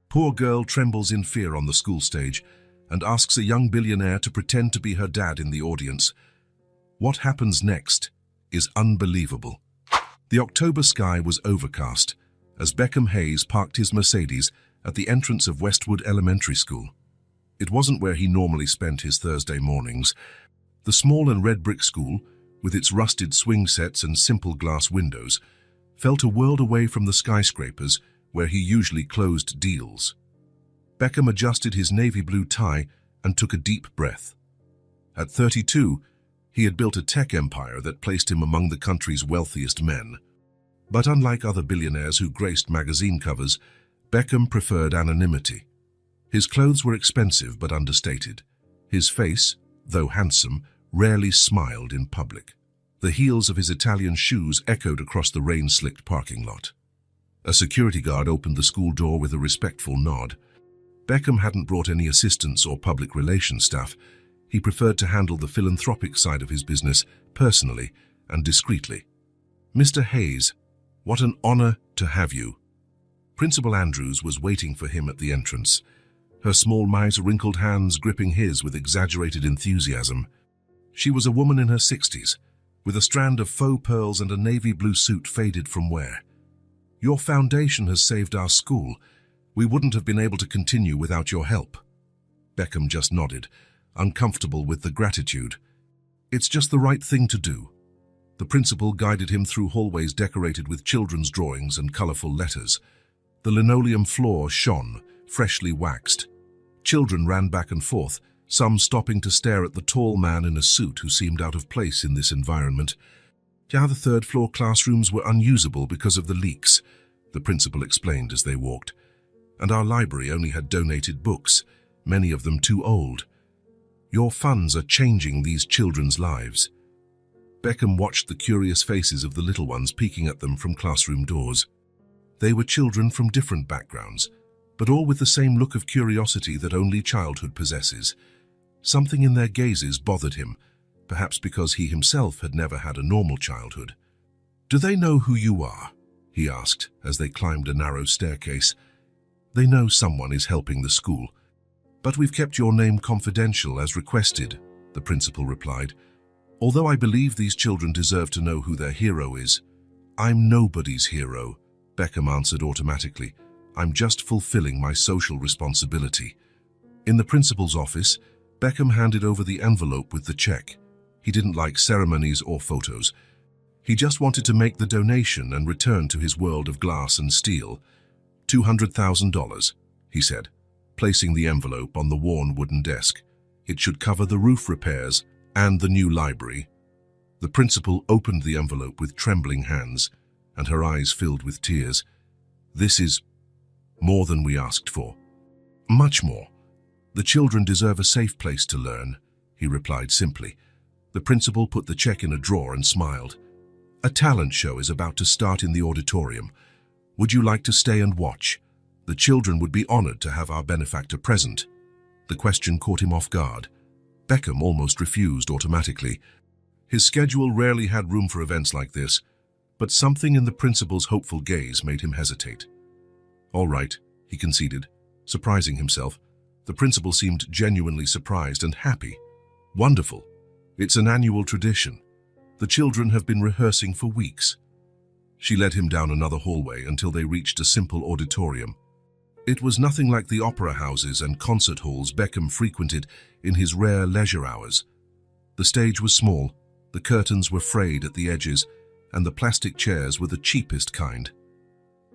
Poor girl trembles in fear on the school stage and asks a young billionaire to pretend to be her dad in the audience. What happens next is unbelievable. The October sky was overcast as Beckham Hayes parked his Mercedes at the entrance of Westwood Elementary School. It wasn't where he normally spent his Thursday mornings. The small and red brick school, with its rusted swing sets and simple glass windows, felt a world away from the skyscrapers where he usually closed deals. Beckham adjusted his navy blue tie and took a deep breath. At 32, he had built a tech empire that placed him among the country's wealthiest men. But unlike other billionaires who graced magazine covers, Beckham preferred anonymity. His clothes were expensive but understated. His face, though handsome, rarely smiled in public. The heels of his Italian shoes echoed across the rain-slicked parking lot. A security guard opened the school door with a respectful nod. Beckham hadn't brought any assistants or public relations staff. He preferred to handle the philanthropic side of his business personally and discreetly. "Mr. Hayes, what an honor to have you." Principal Andrews was waiting for him at the entrance, her small mice-wrinkled hands gripping his with exaggerated enthusiasm. She was a woman in her 60s, with a strand of faux pearls and a navy blue suit faded from wear. "Your foundation has saved our school. We wouldn't have been able to continue without your help." Beckham just nodded, uncomfortable with the gratitude. "It's just the right thing to do." The principal guided him through hallways decorated with children's drawings and colorful letters. The linoleum floor shone, freshly waxed. Children ran back and forth, some stopping to stare at the tall man in a suit who seemed out of place in this environment. "Yeah, the third-floor classrooms were unusable because of the leaks," the principal explained as they walked. "And our library only had donated books, many of them too old. Your funds are changing these children's lives." Beckham watched the curious faces of the little ones peeking at them from classroom doors. They were children from different backgrounds, but all with the same look of curiosity that only childhood possesses. Something in their gazes bothered him, perhaps because he himself had never had a normal childhood. "Do they know who you are?" he asked as they climbed a narrow staircase. "They know someone is helping the school. But we've kept your name confidential as requested," the principal replied. "Although I believe these children deserve to know who their hero is." "I'm nobody's hero," Beckham answered automatically. "I'm just fulfilling my social responsibility." In the principal's office, Beckham handed over the envelope with the check. He didn't like ceremonies or photos. He just wanted to make the donation and return to his world of glass and steel. $200,000, he said, placing the envelope on the worn wooden desk. "It should cover the roof repairs and the new library." The principal opened the envelope with trembling hands, and her eyes filled with tears. "This is more than we asked for. Much more. The children deserve a safe place to learn," he replied simply. The principal put the check in a drawer and smiled. "A talent show is about to start in the auditorium. Would you like to stay and watch? The children would be honored to have our benefactor present." The question caught him off guard. Beckham almost refused automatically. His schedule rarely had room for events like this, but something in the principal's hopeful gaze made him hesitate. "All right," he conceded, surprising himself. The principal seemed genuinely surprised and happy. "Wonderful. It's an annual tradition. The children have been rehearsing for weeks." She led him down another hallway until they reached a simple auditorium. It was nothing like the opera houses and concert halls Beckham frequented in his rare leisure hours. The stage was small, the curtains were frayed at the edges, and the plastic chairs were the cheapest kind.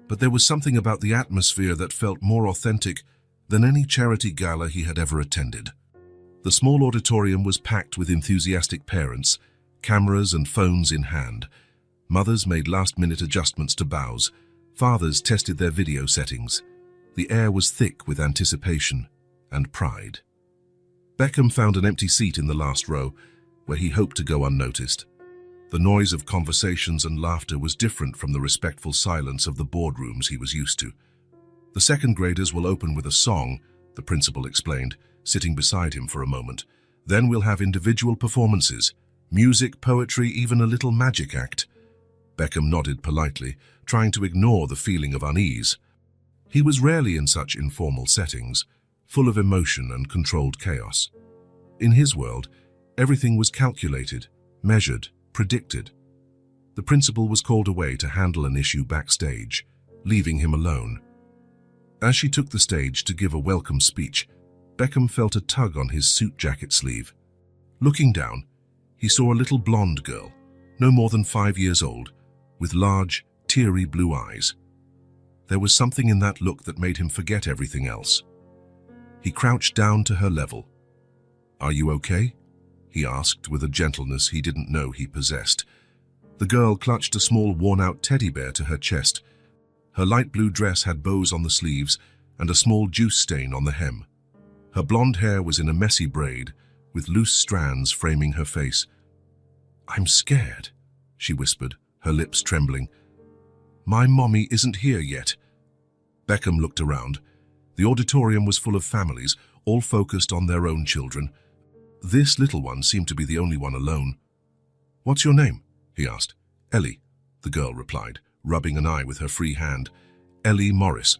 But there was something about the atmosphere that felt more authentic than any charity gala he had ever attended. The small auditorium was packed with enthusiastic parents, cameras and phones in hand. Mothers made last-minute adjustments to bows. Fathers tested their video settings. The air was thick with anticipation and pride. Beckham found an empty seat in the last row, where he hoped to go unnoticed. The noise of conversations and laughter was different from the respectful silence of the boardrooms he was used to. "The second graders will open with a song," the principal explained, sitting beside him for a moment. "Then we'll have individual performances, music, poetry, even a little magic act." Beckham nodded politely, trying to ignore the feeling of unease. He was rarely in such informal settings, full of emotion and controlled chaos. In his world, everything was calculated, measured, predicted. The principal was called away to handle an issue backstage, leaving him alone. As she took the stage to give a welcome speech, Beckham felt a tug on his suit jacket sleeve. Looking down, he saw a little blonde girl, no more than 5 years old, with large, teary blue eyes. There was something in that look that made him forget everything else. He crouched down to her level. "Are you okay?" he asked with a gentleness he didn't know he possessed. The girl clutched a small worn-out teddy bear to her chest. Her light blue dress had bows on the sleeves and a small juice stain on the hem. Her blonde hair was in a messy braid, with loose strands framing her face. "I'm scared," she whispered, her lips trembling. "My mommy isn't here yet." Beckham looked around. The auditorium was full of families, all focused on their own children. This little one seemed to be the only one alone. "What's your name?" he asked. "Ellie," the girl replied, rubbing an eye with her free hand. "Ellie Morris."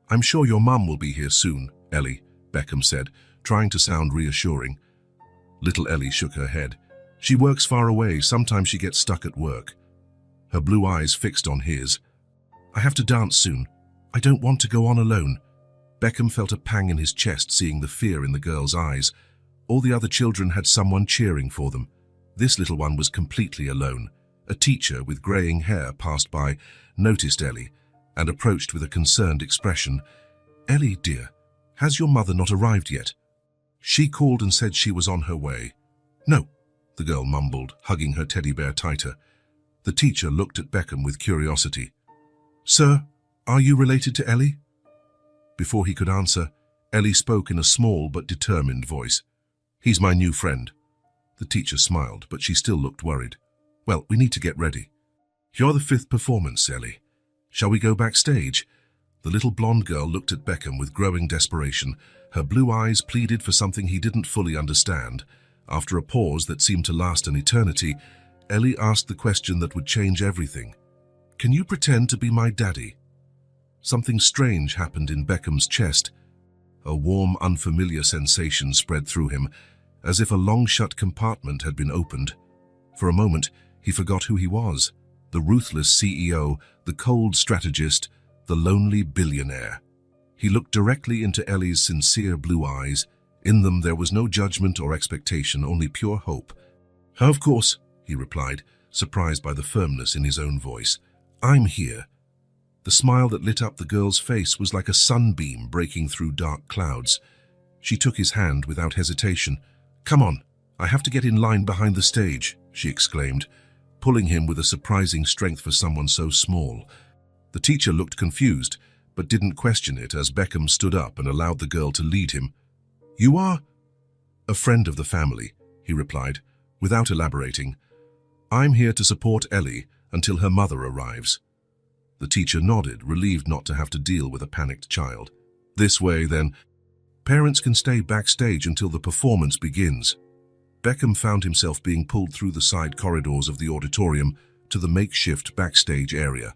"I'm sure your mum will be here soon, Ellie," Beckham said, trying to sound reassuring. Little Ellie shook her head. "She works far away, sometimes she gets stuck at work." Her blue eyes fixed on his. "I have to dance soon. I don't want to go on alone." Beckham felt a pang in his chest seeing the fear in the girl's eyes. All the other children had someone cheering for them. This little one was completely alone. A teacher with greying hair passed by, noticed Ellie, and approached with a concerned expression. "Ellie, dear, has your mother not arrived yet?" "She called and said she was on her way." "No," the girl mumbled, hugging her teddy bear tighter. The teacher looked at Beckham with curiosity. "Sir, are you related to Ellie?" Before he could answer, Ellie spoke in a small but determined voice. "He's my new friend." The teacher smiled, but she still looked worried. "Well, we need to get ready." "You're the 5th performance, Ellie. Shall we go backstage?" The little blonde girl looked at Beckham with growing desperation. Her blue eyes pleaded for something he didn't fully understand. After a pause that seemed to last an eternity, Ellie asked the question that would change everything. "Can you pretend to be my daddy?" Something strange happened in Beckham's chest. A warm, unfamiliar sensation spread through him, as if a long-shut compartment had been opened. For a moment, he forgot who he was. The ruthless CEO, the cold strategist, the lonely billionaire. He looked directly into Ellie's sincere blue eyes. In them there was no judgment or expectation, only pure hope. "Of course," he replied, surprised by the firmness in his own voice. "I'm here." The smile that lit up the girl's face was like a sunbeam breaking through dark clouds. She took his hand without hesitation. "Come on, I have to get in line behind the stage," she exclaimed, pulling him with a surprising strength for someone so small. The teacher looked confused, but didn't question it as Beckham stood up and allowed the girl to lead him. "You are?" "A friend of the family," he replied, without elaborating. "I'm here to support Ellie until her mother arrives." The teacher nodded, relieved not to have to deal with a panicked child. "This way, then. Parents can stay backstage until the performance begins." Beckham found himself being pulled through the side corridors of the auditorium to the makeshift backstage area,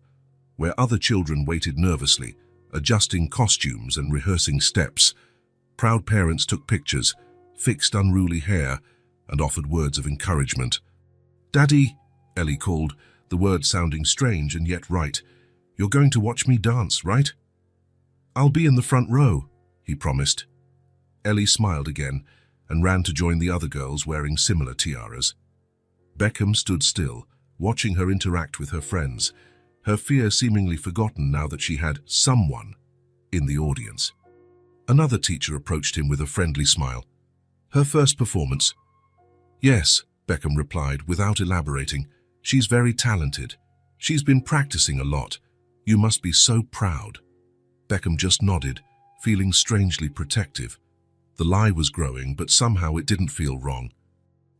where other children waited nervously, adjusting costumes and rehearsing steps. Proud parents took pictures, fixed unruly hair, and offered words of encouragement. "Daddy," Ellie called, the words sounding strange and yet right. "You're going to watch me dance, right?" "I'll be in the front row," he promised. Ellie smiled again and ran to join the other girls wearing similar tiaras. Beckham stood still, watching her interact with her friends, her fear seemingly forgotten now that she had someone in the audience. Another teacher approached him with a friendly smile. "Her first performance?" "Yes," Beckham replied without elaborating. "She's very talented. She's been practicing a lot. You must be so proud." Beckham just nodded, feeling strangely protective. The lie was growing, but somehow it didn't feel wrong.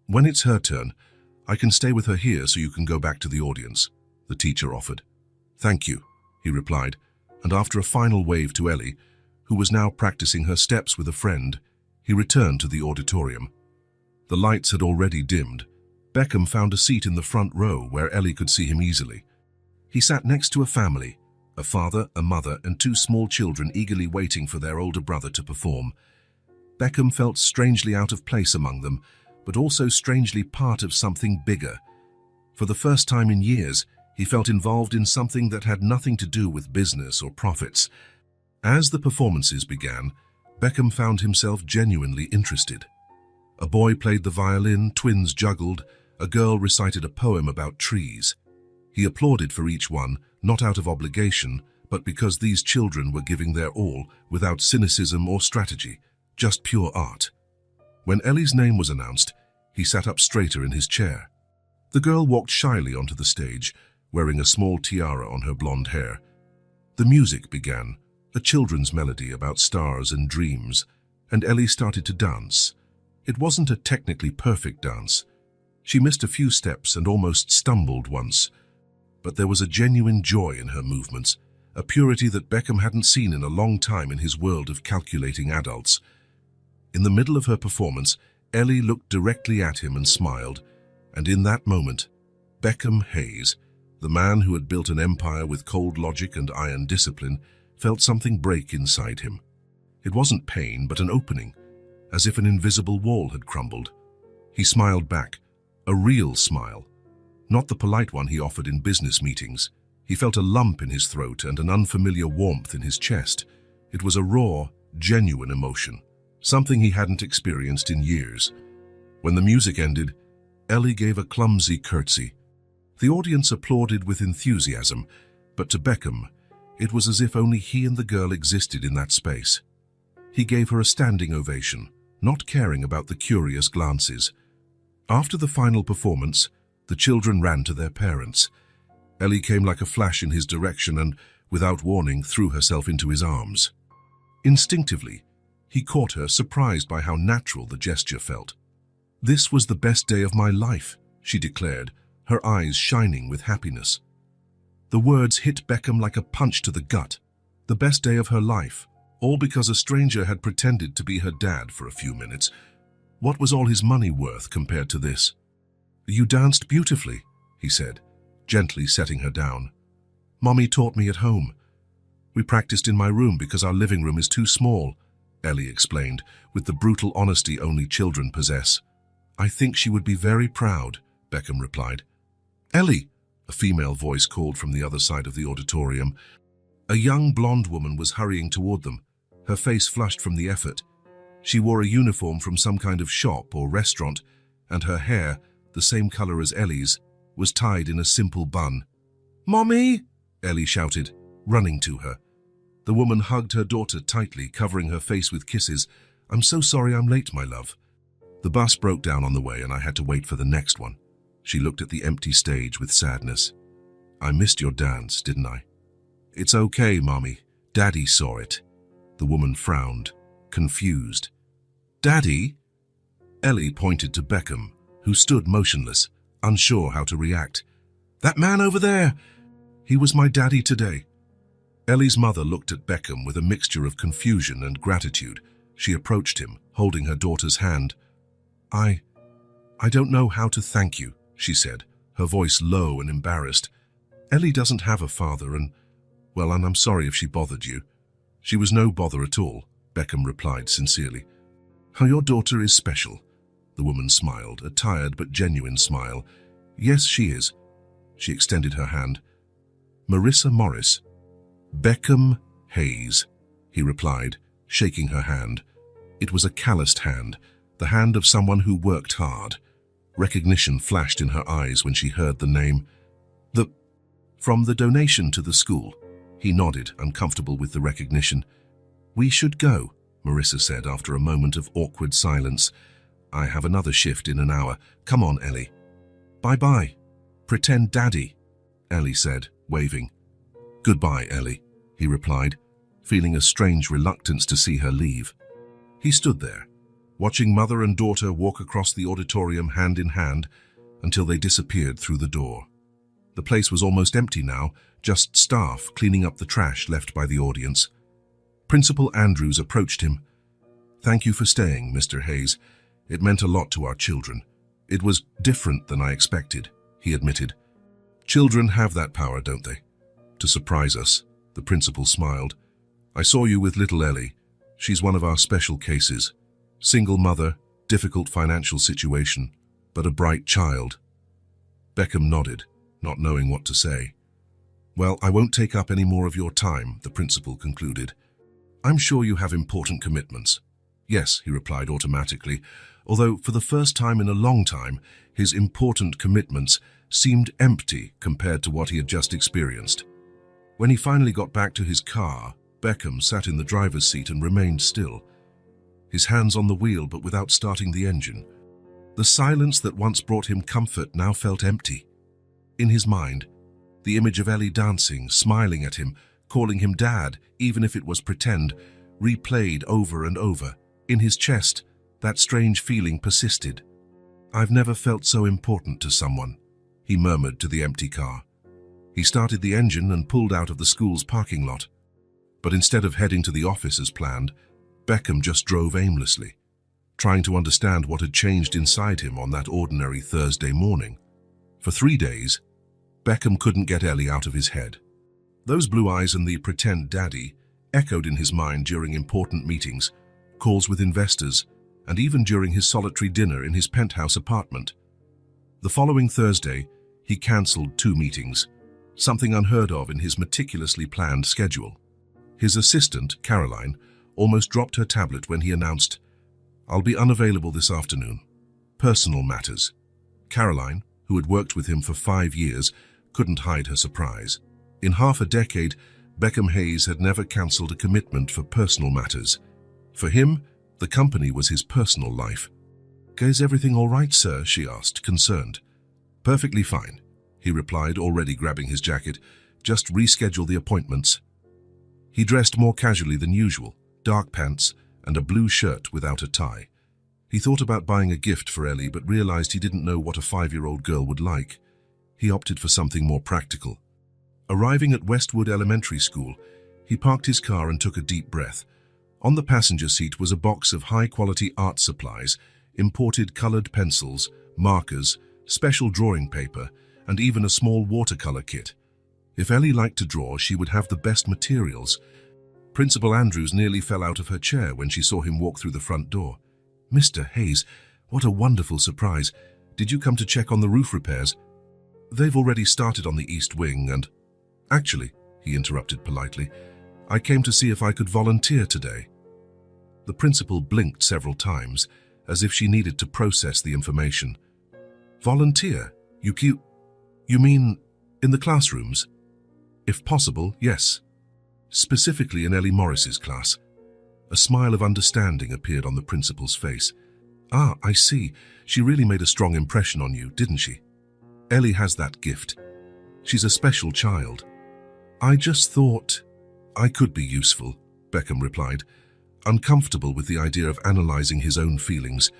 "When it's her turn, I can stay with her here so you can go back to the audience," the teacher offered. "Thank you," he replied, and after a final wave to Ellie, who was now practicing her steps with a friend, he returned to the auditorium. The lights had already dimmed. Beckham found a seat in the front row where Ellie could see him easily. He sat next to a family, a father, a mother, and two small children eagerly waiting for their older brother to perform. Beckham felt strangely out of place among them, but also strangely part of something bigger. For the first time in years, he felt involved in something that had nothing to do with business or profits. As the performances began, Beckham found himself genuinely interested. A boy played the violin, twins juggled, a girl recited a poem about trees. He applauded for each one, not out of obligation, but because these children were giving their all, without cynicism or strategy, just pure art. When Ellie's name was announced, he sat up straighter in his chair. The girl walked shyly onto the stage, wearing a small tiara on her blonde hair. The music began, a children's melody about stars and dreams, and Ellie started to dance. It wasn't a technically perfect dance. She missed a few steps and almost stumbled once. But there was a genuine joy in her movements, a purity that Beckham hadn't seen in a long time in his world of calculating adults. In the middle of her performance, Ellie looked directly at him and smiled, and in that moment, Beckham Hayes, the man who had built an empire with cold logic and iron discipline, felt something break inside him. It wasn't pain, but an opening, as if an invisible wall had crumbled. He smiled back, a real smile, not the polite one he offered in business meetings. He felt a lump in his throat and an unfamiliar warmth in his chest. It was a raw, genuine emotion, something he hadn't experienced in years. When the music ended, Ellie gave a clumsy curtsy. The audience applauded with enthusiasm, but to Beckham, it was as if only he and the girl existed in that space. He gave her a standing ovation, not caring about the curious glances. After the final performance, the children ran to their parents. Ellie came like a flash in his direction and, without warning, threw herself into his arms. Instinctively, he caught her, surprised by how natural the gesture felt. "This was the best day of my life," she declared, her eyes shining with happiness. The words hit Beckham like a punch to the gut. The best day of her life, all because a stranger had pretended to be her dad for a few minutes. What was all his money worth compared to this? "You danced beautifully," he said, gently setting her down. "Mommy taught me at home. We practiced in my room because our living room is too small," Ellie explained, with the brutal honesty only children possess. "I think she would be very proud," Beckham replied. "Ellie," a female voice called from the other side of the auditorium. A young blonde woman was hurrying toward them, her face flushed from the effort. She wore a uniform from some kind of shop or restaurant, and her hair, the same color as Ellie's, was tied in a simple bun. "Mommy!" Ellie shouted, running to her. The woman hugged her daughter tightly, covering her face with kisses. "I'm so sorry I'm late, my love. The bus broke down on the way and I had to wait for the next one." She looked at the empty stage with sadness. "I missed your dance, didn't I?" "It's okay, Mommy. Daddy saw it." The woman frowned, confused. "Daddy?" Ellie pointed to Beckham, who stood motionless, unsure how to react. "That man over there! He was my daddy today." Ellie's mother looked at Beckham with a mixture of confusion and gratitude. She approached him, holding her daughter's hand. I don't know how to thank you," she said, her voice low and embarrassed. "Ellie doesn't have a father and I'm sorry if she bothered you." "She was no bother at all," Beckham replied sincerely. "Your daughter is special." The woman smiled, a tired but genuine smile. "Yes, she is." She extended her hand. "Marissa Morris." "Beckham Hayes," he replied, shaking her hand. It was a calloused hand, the hand of someone who worked hard. Recognition flashed in her eyes when she heard the name. From the donation to the school." He nodded, uncomfortable with the recognition. "We should go," Marissa said after a moment of awkward silence. "I have another shift in an hour. Come on, Ellie." "Bye-bye. Pretend daddy," Ellie said, waving. "Goodbye, Ellie," he replied, feeling a strange reluctance to see her leave. He stood there, watching mother and daughter walk across the auditorium hand in hand until they disappeared through the door. The place was almost empty now, just staff cleaning up the trash left by the audience. Principal Andrews approached him. "Thank you for staying, Mr. Hayes. It meant a lot to our children. It was different than I expected," he admitted. "Children have that power, don't they? To surprise us," The principal smiled. "I saw you with little Ellie. She's one of our special cases. Single mother, difficult financial situation, but a bright child." Beckham nodded, not knowing what to say. "Well, I won't take up any more of your time," the principal concluded. "I'm sure you have important commitments." "Yes," he replied automatically, although for the first time in a long time, his important commitments seemed empty compared to what he had just experienced. When he finally got back to his car, Beckham sat in the driver's seat and remained still, his hands on the wheel but without starting the engine. The silence that once brought him comfort now felt empty. In his mind, the image of Ellie dancing, smiling at him, calling him Dad, even if it was pretend, replayed over and over. In his chest, that strange feeling persisted. "I've never felt so important to someone," he murmured to the empty car. He started the engine and pulled out of the school's parking lot. But instead of heading to the office as planned, Beckham just drove aimlessly, trying to understand what had changed inside him on that ordinary Thursday morning. For 3 days, Beckham couldn't get Ellie out of his head. Those blue eyes and the pretend daddy echoed in his mind during important meetings, calls with investors, and even during his solitary dinner in his penthouse apartment. The following Thursday, he cancelled 2 meetings, something unheard of in his meticulously planned schedule. His assistant, Caroline, almost dropped her tablet when he announced, "I'll be unavailable this afternoon. Personal matters." Caroline, who had worked with him for 5 years, couldn't hide her surprise. In half a decade, Beckham Hayes had never cancelled a commitment for personal matters. For him, the company was his personal life. "Is everything all right, sir?" she asked, concerned. "Perfectly fine," he replied, already grabbing his jacket. "Just reschedule the appointments." He dressed more casually than usual, dark pants and a blue shirt without a tie. He thought about buying a gift for Ellie, but realized he didn't know what a 5-year-old girl would like. He opted for something more practical. Arriving at Westwood Elementary School, he parked his car and took a deep breath. On the passenger seat was a box of high-quality art supplies, imported colored pencils, markers, special drawing paper, and even a small watercolor kit. If Ellie liked to draw, she would have the best materials. Principal Andrews nearly fell out of her chair when she saw him walk through the front door. "Mr. Hayes, what a wonderful surprise. Did you come to check on the roof repairs?" "They've already started on the east wing and—" "Actually," he interrupted politely, "I came to see if I could volunteer today." The principal blinked several times, as if she needed to process the information. "Volunteer? You mean in the classrooms?" "If possible, yes. Specifically in Ellie Morris's class." A smile of understanding appeared on the principal's face. "Ah, I see. She really made a strong impression on you, didn't she? Ellie has that gift. She's a special child." "I just thought I could be useful," Beckham replied, uncomfortable with the idea of analyzing his own feelings.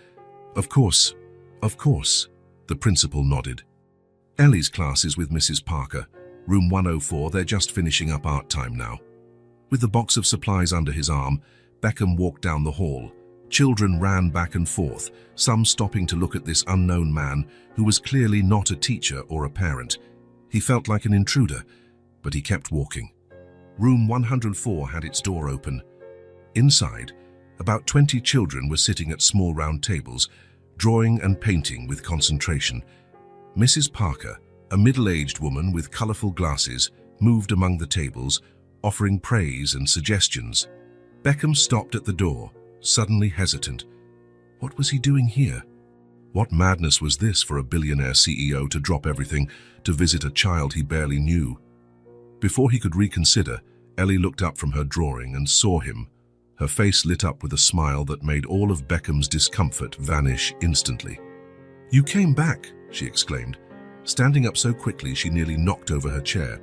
Of course, the principal nodded. "Ellie's class is with Mrs. Parker, room 104. They're just finishing up art time now." With the box of supplies under his arm, Beckham walked down the hall. Children ran back and forth, some stopping to look at this unknown man who was clearly not a teacher or a parent. He felt like an intruder, but he kept walking. Room 104 had its door open. Inside, about 20 children were sitting at small round tables, drawing and painting with concentration. Mrs. Parker, a middle-aged woman with colorful glasses, moved among the tables, offering praise and suggestions. Beckham stopped at the door, suddenly hesitant. What was he doing here? What madness was this for a billionaire CEO to drop everything to visit a child he barely knew? Before he could reconsider, Ellie looked up from her drawing and saw him. Her face lit up with a smile that made all of Beckham's discomfort vanish instantly. "You came back," she exclaimed, standing up so quickly she nearly knocked over her chair.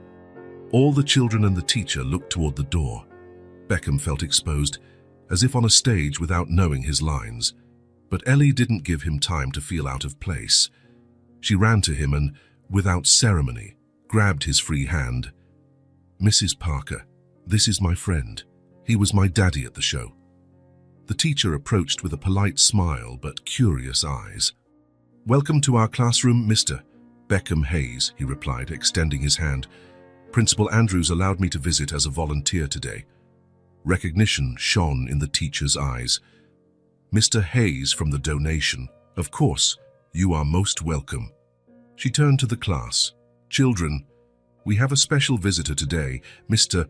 All the children and the teacher looked toward the door. Beckham felt exposed, as if on a stage without knowing his lines. But Ellie didn't give him time to feel out of place. She ran to him and, without ceremony, grabbed his free hand. "Mrs. Parker, this is my friend. He was my daddy at the show." The teacher approached with a polite smile but curious eyes. "Welcome to our classroom, Mr. Beckham Hayes," he replied, extending his hand. Principal Andrews allowed me to visit as a volunteer today. Recognition shone in the teacher's eyes. Mr. Hayes from the donation. Of course, you are most welcome. She turned to the class. Children, we have a special visitor today. Mr.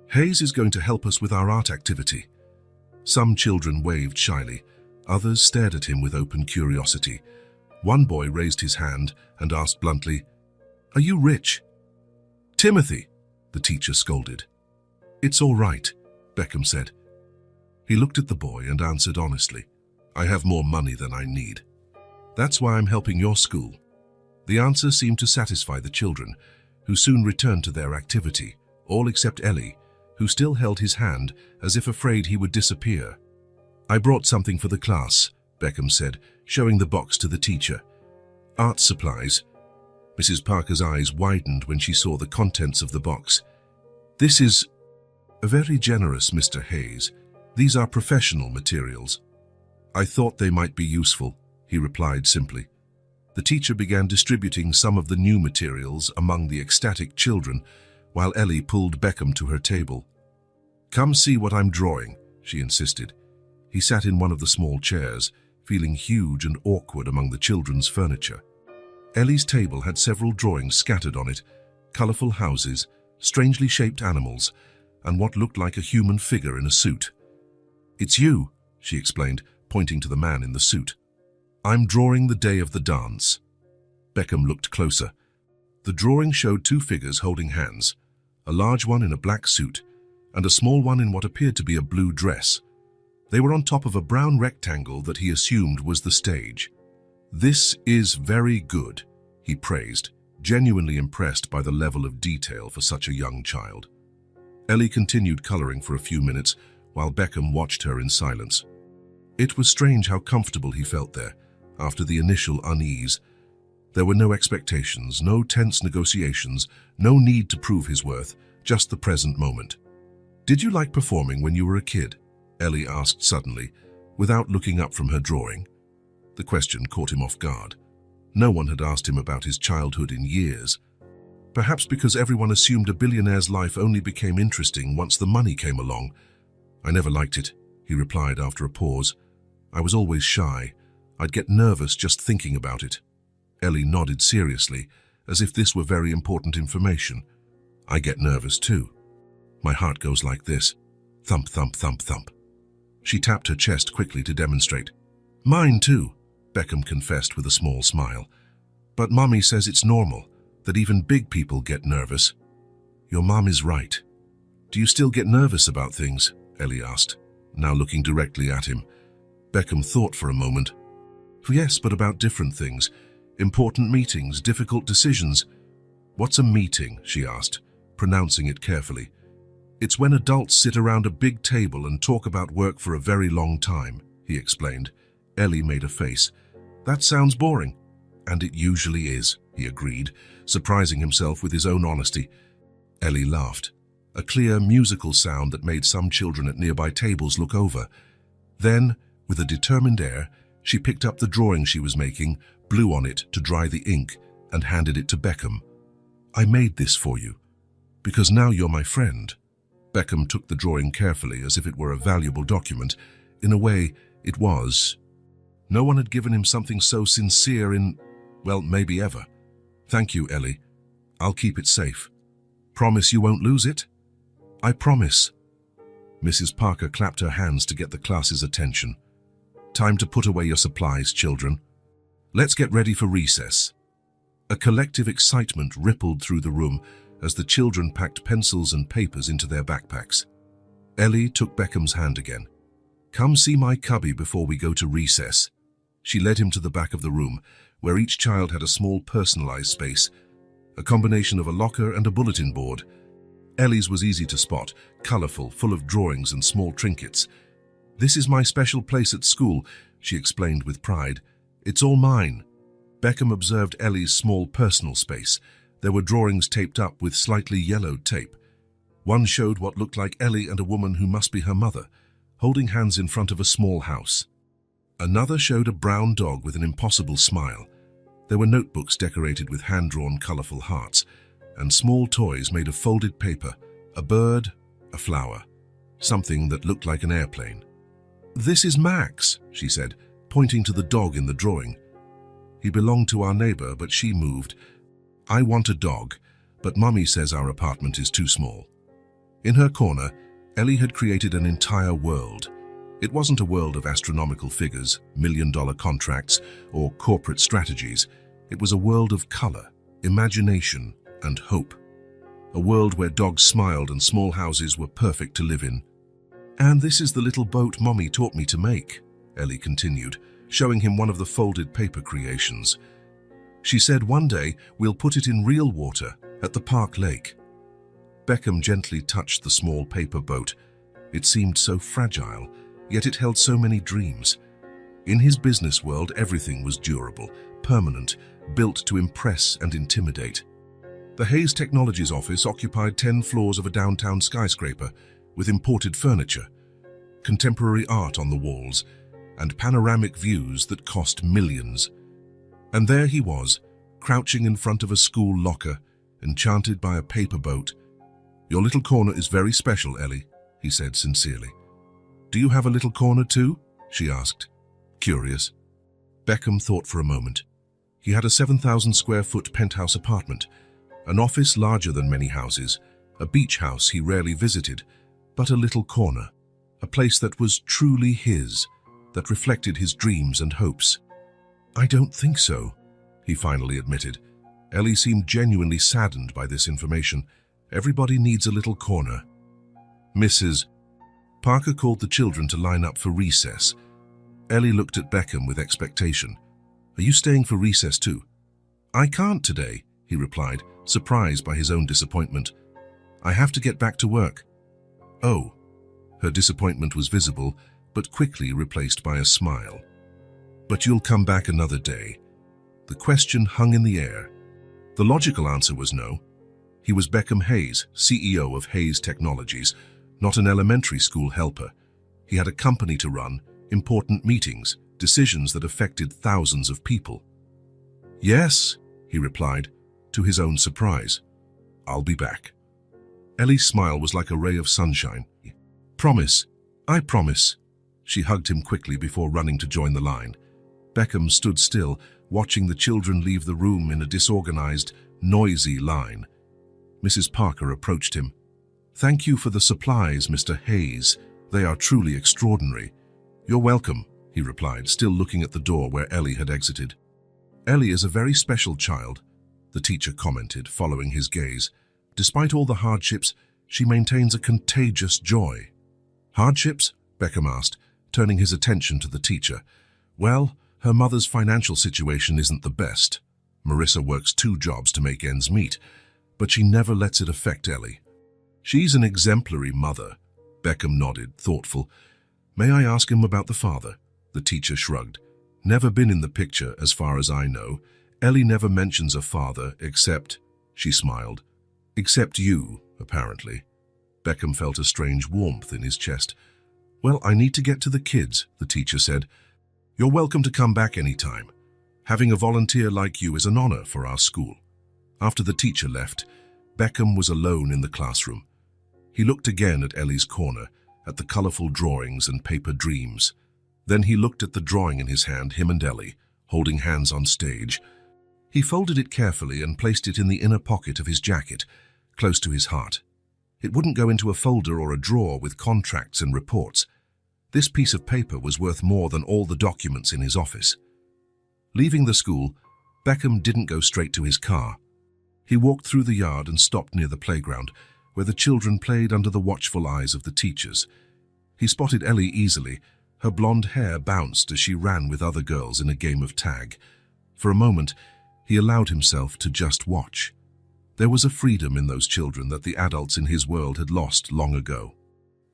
Hayes is going to help us with our art activity. Some children waved shyly. Others stared at him with open curiosity. One boy raised his hand and asked bluntly, "Are you rich?" "Timothy," the teacher scolded. "It's all right," Beckham said. He looked at the boy and answered honestly, "I have more money than I need. That's why I'm helping your school." The answer seemed to satisfy the children, who soon returned to their activity, all except Ellie, who still held his hand as if afraid he would disappear. "I brought something for the class," Beckham said, showing the box to the teacher. "Art supplies." Mrs. Parker's eyes widened when she saw the contents of the box. "This is very generous, Mr. Hayes. These are professional materials." "I thought they might be useful," he replied simply. The teacher began distributing some of the new materials among the ecstatic children, while Ellie pulled Beckham to her table. "Come see what I'm drawing," she insisted. He sat in one of the small chairs, feeling huge and awkward among the children's furniture. Ellie's table had several drawings scattered on it, colorful houses, strangely shaped animals, and what looked like a human figure in a suit. "It's you," she explained, pointing to the man in the suit. "I'm drawing the day of the dance." Beckham looked closer. The drawing showed two figures holding hands, a large one in a black suit and a small one in what appeared to be a blue dress. They were on top of a brown rectangle that he assumed was the stage. "This is very good," he praised, genuinely impressed by the level of detail for such a young child. Ellie continued coloring for a few minutes while Beckham watched her in silence. It was strange how comfortable he felt there, after the initial unease. There were no expectations, no tense negotiations, no need to prove his worth, just the present moment. "Did you like performing when you were a kid?" Ellie asked suddenly, without looking up from her drawing. The question caught him off guard. No one had asked him about his childhood in years. Perhaps because everyone assumed a billionaire's life only became interesting once the money came along. "I never liked it," he replied after a pause. "I was always shy. I'd get nervous just thinking about it." Ellie nodded seriously, as if this were very important information. "I get nervous too. My heart goes like this. Thump, thump, thump, thump." She tapped her chest quickly to demonstrate. "Mine too," Beckham confessed with a small smile. "But Mommy says it's normal, that even big people get nervous." "Your mom is right. Do you still get nervous about things?" Ellie asked, now looking directly at him. Beckham thought for a moment. "Yes, but about different things. Important meetings, difficult decisions." "What's a meeting?" she asked, pronouncing it carefully. "It's when adults sit around a big table and talk about work for a very long time," he explained. Ellie made a face. "That sounds boring." "And it usually is," he agreed, surprising himself with his own honesty. Ellie laughed, a clear musical sound that made some children at nearby tables look over. Then, with a determined air, she picked up the drawing she was making, blew on it to dry the ink, and handed it to Beckham. "I made this for you, because now you're my friend." Beckham took the drawing carefully as if it were a valuable document. In a way, it was. No one had given him something so sincere in, well, maybe ever. "Thank you, Ellie. I'll keep it safe." "Promise you won't lose it?" "I promise." Mrs. Parker clapped her hands to get the class's attention. "Time to put away your supplies, children. Let's get ready for recess." A collective excitement rippled through the room as the children packed pencils and papers into their backpacks. Ellie took Beckham's hand again. "Come see my cubby before we go to recess." She led him to the back of the room, where each child had a small personalized space, a combination of a locker and a bulletin board. Ellie's was easy to spot, colorful, full of drawings and small trinkets. "This is my special place at school," she explained with pride. "It's all mine." Beckham observed Ellie's small personal space. There were drawings taped up with slightly yellowed tape. One showed what looked like Ellie and a woman who must be her mother, holding hands in front of a small house. Another showed a brown dog with an impossible smile. There were notebooks decorated with hand-drawn colorful hearts. and small toys made of folded paper, a bird, a flower, something that looked like an airplane. "This is Max," she said, pointing to the dog in the drawing. "He belonged to our neighbor, but she moved. I want a dog, but Mummy says our apartment is too small." In her corner, Ellie had created an entire world. It wasn't a world of astronomical figures, million-dollar contracts, or corporate strategies. It was a world of color, imagination, and hope. A world where dogs smiled and small houses were perfect to live in. "And this is the little boat Mommy taught me to make," Ellie continued, showing him one of the folded paper creations. "She said one day we'll put it in real water at the park lake." Beckham gently touched the small paper boat. It seemed so fragile, yet it held so many dreams. In his business world, everything was durable, permanent, built to impress and intimidate. The Hayes Technologies office occupied 10 floors of a downtown skyscraper with imported furniture, contemporary art on the walls, and panoramic views that cost millions. And there he was, crouching in front of a school locker, enchanted by a paper boat. "Your little corner is very special, Ellie," he said sincerely. "Do you have a little corner too?" she asked, curious. Beckham thought for a moment. He had a 7,000 square foot penthouse apartment, an office larger than many houses, a beach house he rarely visited, but a little corner, a place that was truly his, that reflected his dreams and hopes. "I don't think so," he finally admitted. Ellie seemed genuinely saddened by this information. "Everybody needs a little corner." Mrs. Parker called the children to line up for recess. Ellie looked at Beckham with expectation. "Are you staying for recess too?" "I can't today," he replied, surprised by his own disappointment. "I have to get back to work." "Oh." Her disappointment was visible, but quickly replaced by a smile. "But you'll come back another day." The question hung in the air. The logical answer was no. He was Beckham Hayes, CEO of Hayes Technologies, not an elementary school helper. He had a company to run, important meetings, decisions that affected thousands of people. "Yes," he replied, to his own surprise. "I'll be back." Ellie's smile was like a ray of sunshine. "Promise, I promise." She hugged him quickly before running to join the line. Beckham stood still, watching the children leave the room in a disorganized, noisy line. Mrs. Parker approached him. "Thank you for the supplies, Mr. Hayes. They are truly extraordinary." "You're welcome," he replied, still looking at the door where Ellie had exited. "Ellie is a very special child," the teacher commented, following his gaze. "Despite all the hardships, she maintains a contagious joy." "Hardships?" Beckham asked, turning his attention to the teacher. "Well, her mother's financial situation isn't the best. Marissa works 2 jobs to make ends meet, but she never lets it affect Ellie." "She's an exemplary mother," Beckham nodded, thoughtful. "May I ask him about the father?" The teacher shrugged. "Never been in the picture, as far as I know. Ellie never mentions a father except," she smiled, "except you, apparently." Beckham felt a strange warmth in his chest. "Well, I need to get to the kids," the teacher said. "You're welcome to come back anytime. Having a volunteer like you is an honor for our school." After the teacher left, Beckham was alone in the classroom. He looked again at Ellie's corner, at the colorful drawings and paper dreams. Then he looked at the drawing in his hand, him and Ellie, holding hands on stage. He folded it carefully and placed it in the inner pocket of his jacket, close to his heart. It wouldn't go into a folder or a drawer with contracts and reports. This piece of paper was worth more than all the documents in his office. Leaving the school, Beckham didn't go straight to his car. He walked through the yard and stopped near the playground, where the children played under the watchful eyes of the teachers. He spotted Ellie easily. Her blonde hair bounced as she ran with other girls in a game of tag. For a moment, he allowed himself to just watch. There was a freedom in those children that the adults in his world had lost long ago.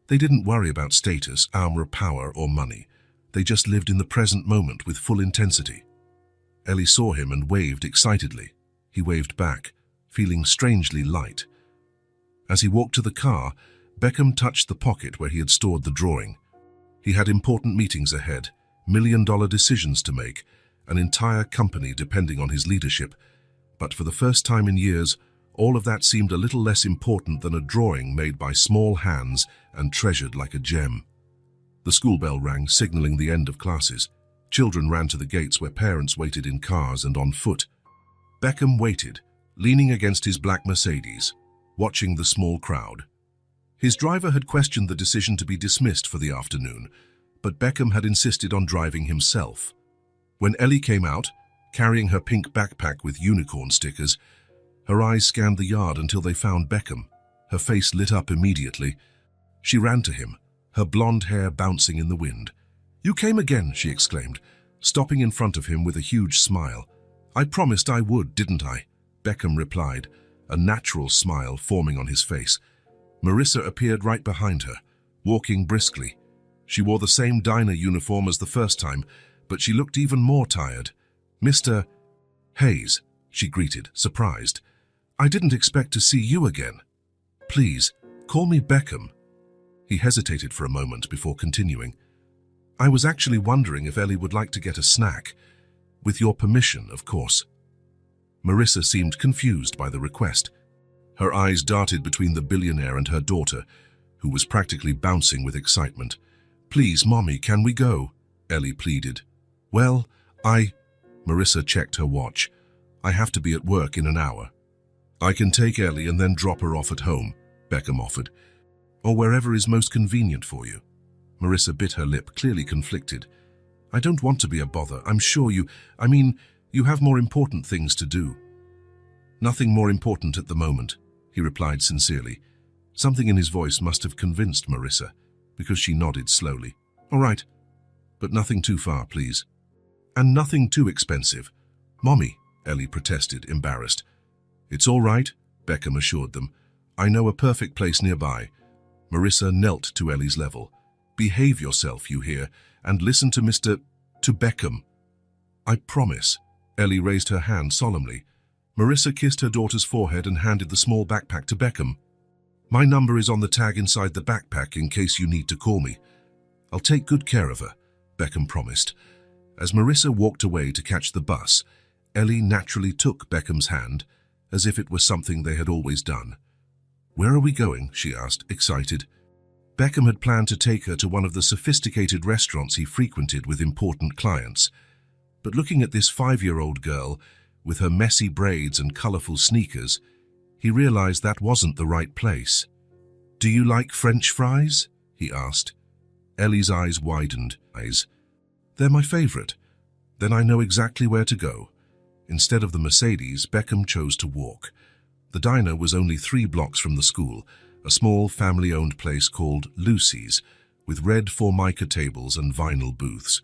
They didn't worry about status, armor, power, or money. They just lived in the present moment with full intensity. Ellie saw him and waved excitedly. He waved back, feeling strangely light. As he walked to the car, Beckham touched the pocket where he had stored the drawing. He had important meetings ahead, million-dollar decisions to make, an entire company depending on his leadership. But for the first time in years, All of that seemed a little less important than a drawing made by small hands and treasured like a gem. The school bell rang, signaling the end of classes. Children ran to the gates where parents waited in cars and on foot. Beckham waited, leaning against his black Mercedes, watching the small crowd. His driver had questioned the decision to be dismissed for the afternoon, but Beckham had insisted on driving himself. When Ellie came out, carrying her pink backpack with unicorn stickers, her eyes scanned the yard until they found Beckham. Her face lit up immediately. She ran to him, her blonde hair bouncing in the wind. "You came again," she exclaimed, stopping in front of him with a huge smile. "I promised I would, didn't I?" Beckham replied, a natural smile forming on his face. Marissa appeared right behind her, walking briskly. She wore the same diner uniform as the first time, but she looked even more tired. "Mr. Hayes," she greeted, surprised. "I didn't expect to see you again. Please, call me Beckham." He hesitated for a moment before continuing. "I was actually wondering if Ellie would like to get a snack. With your permission, of course." Marissa seemed confused by the request. Her eyes darted between the billionaire and her daughter, who was practically bouncing with excitement. "Please, Mommy, can we go?" Ellie pleaded. "Well, Marissa checked her watch. "I have to be at work in an hour." "I can take Ellie and then drop her off at home," Beckham offered. "Or wherever is most convenient for you." Marissa bit her lip, clearly conflicted. "I don't want to be a bother. I'm sure you have more important things to do." "Nothing more important at the moment," he replied sincerely. Something in his voice must have convinced Marissa, because she nodded slowly. "All right, but nothing too far, please. And nothing too expensive." "Mommy," Ellie protested, embarrassed. "It's all right," Beckham assured them. "I know a perfect place nearby." Marissa knelt to Ellie's level. "Behave yourself, you hear, and listen to to Beckham." "I promise." Ellie raised her hand solemnly. Marissa kissed her daughter's forehead and handed the small backpack to Beckham. "My number is on the tag inside the backpack in case you need to call me." "I'll take good care of her," Beckham promised. As Marissa walked away to catch the bus, Ellie naturally took Beckham's hand, as if it was something they had always done. "Where are we going?" she asked, excited. Beckham had planned to take her to one of the sophisticated restaurants he frequented with important clients. But looking at this 5-year-old girl, with her messy braids and colorful sneakers, he realized that wasn't the right place. "Do you like French fries?" he asked. Ellie's eyes widened. "They're my favorite." "Then I know exactly where to go." Instead of the Mercedes, Beckham chose to walk. The diner was only 3 blocks from the school, a small family-owned place called Lucy's, with red Formica tables and vinyl booths.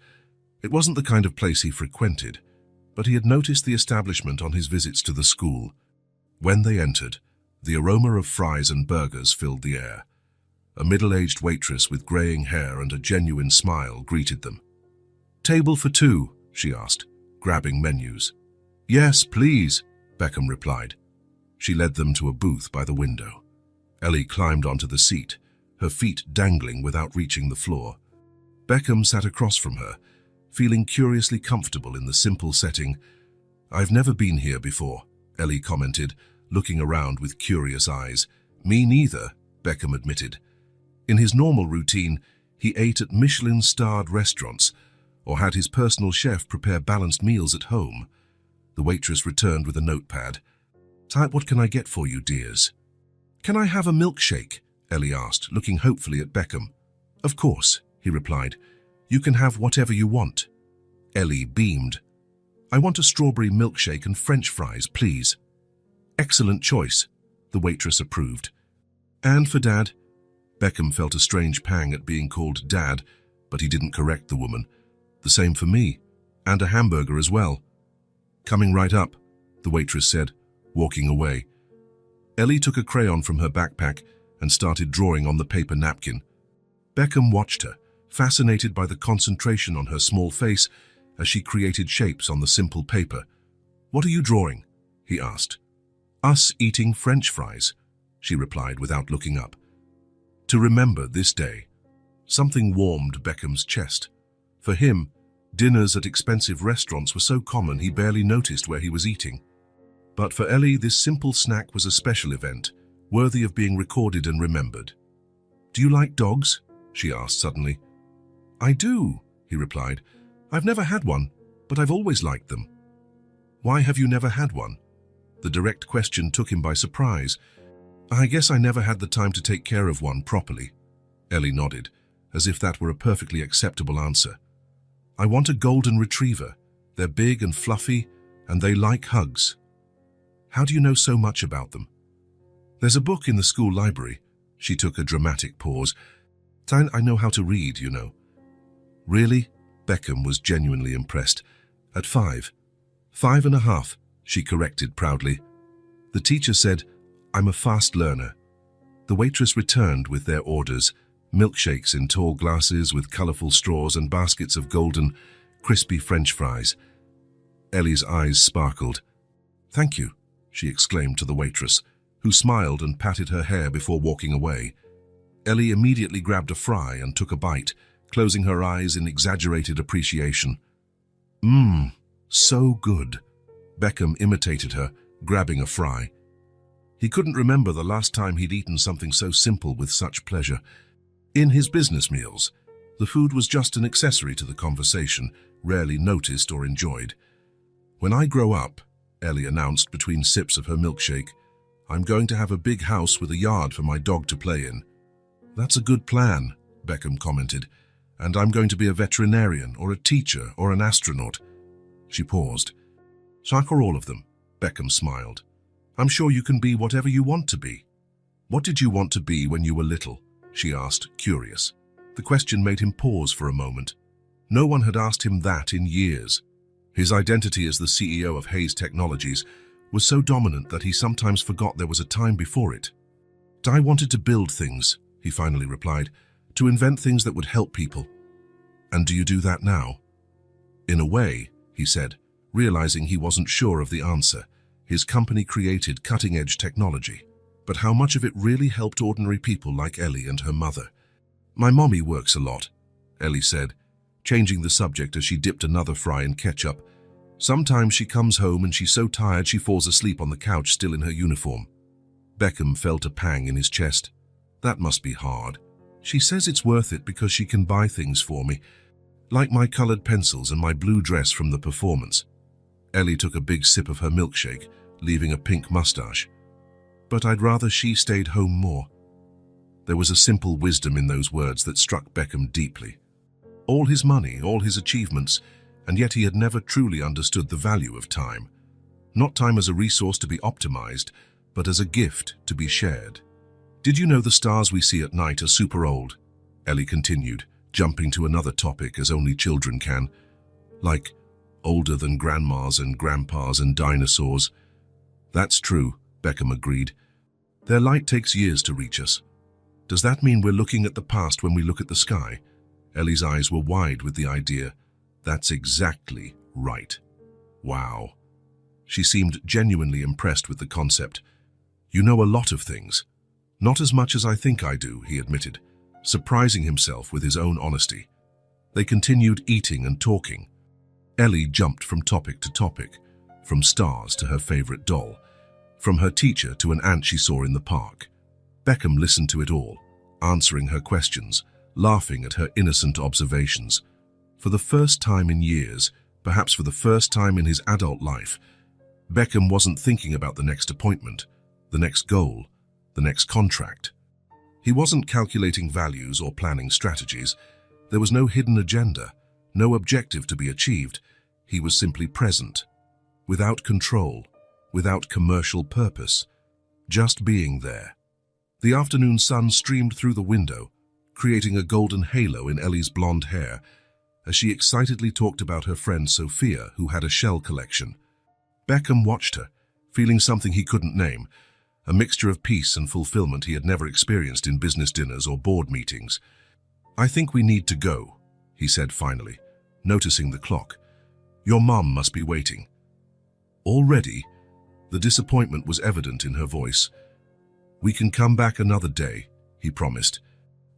It wasn't the kind of place he frequented, but he had noticed the establishment on his visits to the school. When they entered, the aroma of fries and burgers filled the air. A middle-aged waitress with graying hair and a genuine smile greeted them. "Table for 2, she asked, grabbing menus. "Yes, please," Beckham replied. She led them to a booth by the window. Ellie climbed onto the seat, her feet dangling without reaching the floor. Beckham sat across from her, feeling curiously comfortable in the simple setting. "I've never been here before," Ellie commented, looking around with curious eyes. "Me neither," Beckham admitted. In his normal routine, he ate at Michelin-starred restaurants or had his personal chef prepare balanced meals at home. The waitress returned with a notepad. "What can I get for you, dears?" "Can I have a milkshake?" Ellie asked, looking hopefully at Beckham. "Of course," he replied. "You can have whatever you want." Ellie beamed. "I want a strawberry milkshake and French fries, please." "Excellent choice," the waitress approved. "And for Dad?" Beckham felt a strange pang at being called Dad, but he didn't correct the woman. "The same for me, and a hamburger as well." "Coming right up," the waitress said, walking away. Ellie took a crayon from her backpack and started drawing on the paper napkin. Beckham watched her, fascinated by the concentration on her small face as she created shapes on the simple paper. "What are you drawing?" he asked. "Us eating French fries," she replied without looking up. To remember this day. Something warmed Beckham's chest. For him, dinners at expensive restaurants were so common he barely noticed where he was eating. But for Ellie, this simple snack was a special event, worthy of being recorded and remembered. "Do you like dogs?" she asked suddenly. "I do," he replied. "I've never had one, but I've always liked them." "Why have you never had one?" The direct question took him by surprise. "I guess I never had the time to take care of one properly." Ellie nodded, as if that were a perfectly acceptable answer. "I want a golden retriever. They're big and fluffy, and they like hugs." "How do you know so much about them?" "There's a book in the school library." She took a dramatic pause. "I know how to read, you know." "Really?" Beckham was genuinely impressed. "At 5. 5.5, she corrected proudly. The teacher said, "I'm a fast learner." The waitress returned with their orders, milkshakes in tall glasses with colorful straws and baskets of golden, crispy French fries. Ellie's eyes sparkled. "Thank you," she exclaimed to the waitress, who smiled and patted her hair before walking away. Ellie immediately grabbed a fry and took a bite, closing her eyes in exaggerated appreciation. So good." Beckham imitated her, grabbing a fry. He couldn't remember the last time he'd eaten something so simple with such pleasure. In his business meals, the food was just an accessory to the conversation, rarely noticed or enjoyed. "When I grow up," Ellie announced between sips of her milkshake, "I'm going to have a big house with a yard for my dog to play in." "That's a good plan," Beckham commented. "And I'm going to be a veterinarian or a teacher or an astronaut." She paused. "Or all of them," Beckham smiled. "I'm sure you can be whatever you want to be." "What did you want to be when you were little?" she asked, curious. The question made him pause for a moment. No one had asked him that in years. His identity as the CEO of Hayes Technologies was so dominant that he sometimes forgot there was a time before it. "I wanted to build things," he finally replied, "to invent things that would help people." "And do you do that now?" "In a way," he said, realizing he wasn't sure of the answer. His company created cutting-edge technology, but how much of it really helped ordinary people like Ellie and her mother? "My mommy works a lot," Ellie said, changing the subject as she dipped another fry in ketchup. "Sometimes she comes home and she's so tired she falls asleep on the couch still in her uniform." Beckham felt a pang in his chest. "That must be hard. She says it's worth it because she can buy things for me, like my colored pencils and my blue dress from the performance." Ellie took a big sip of her milkshake, leaving a pink mustache. "But I'd rather she stayed home more." There was a simple wisdom in those words that struck Beckham deeply. All his money, all his achievements, and yet he had never truly understood the value of time. Not time as a resource to be optimized, but as a gift to be shared. "Did you know the stars we see at night are super old?" Ellie continued, jumping to another topic as only children can. "Like, older than grandmas and grandpas and dinosaurs." "That's true," Beckham agreed. "Their light takes years to reach us." "Does that mean we're looking at the past when we look at the sky?" Ellie's eyes were wide with the idea. "That's exactly right." "Wow." She seemed genuinely impressed with the concept. "You know a lot of things." "Not as much as I think I do," he admitted, surprising himself with his own honesty. They continued eating and talking. Ellie jumped from topic to topic, from stars to her favorite doll, from her teacher to an ant she saw in the park. Beckham listened to it all, answering her questions, laughing at her innocent observations. For the first time in years, perhaps for the first time in his adult life, Beckham wasn't thinking about the next appointment, the next goal, the next contract. He wasn't calculating values or planning strategies. There was no hidden agenda, no objective to be achieved. He was simply present, without control, without commercial purpose, just being there. The afternoon sun streamed through the window, creating a golden halo in Ellie's blonde hair, as she excitedly talked about her friend Sophia, who had a shell collection. Beckham watched her, feeling something he couldn't name, a mixture of peace and fulfillment he had never experienced in business dinners or board meetings. "I think we need to go," he said finally, noticing the clock. "Your mum must be waiting." "Already?" The disappointment was evident in her voice. "We can come back another day," he promised.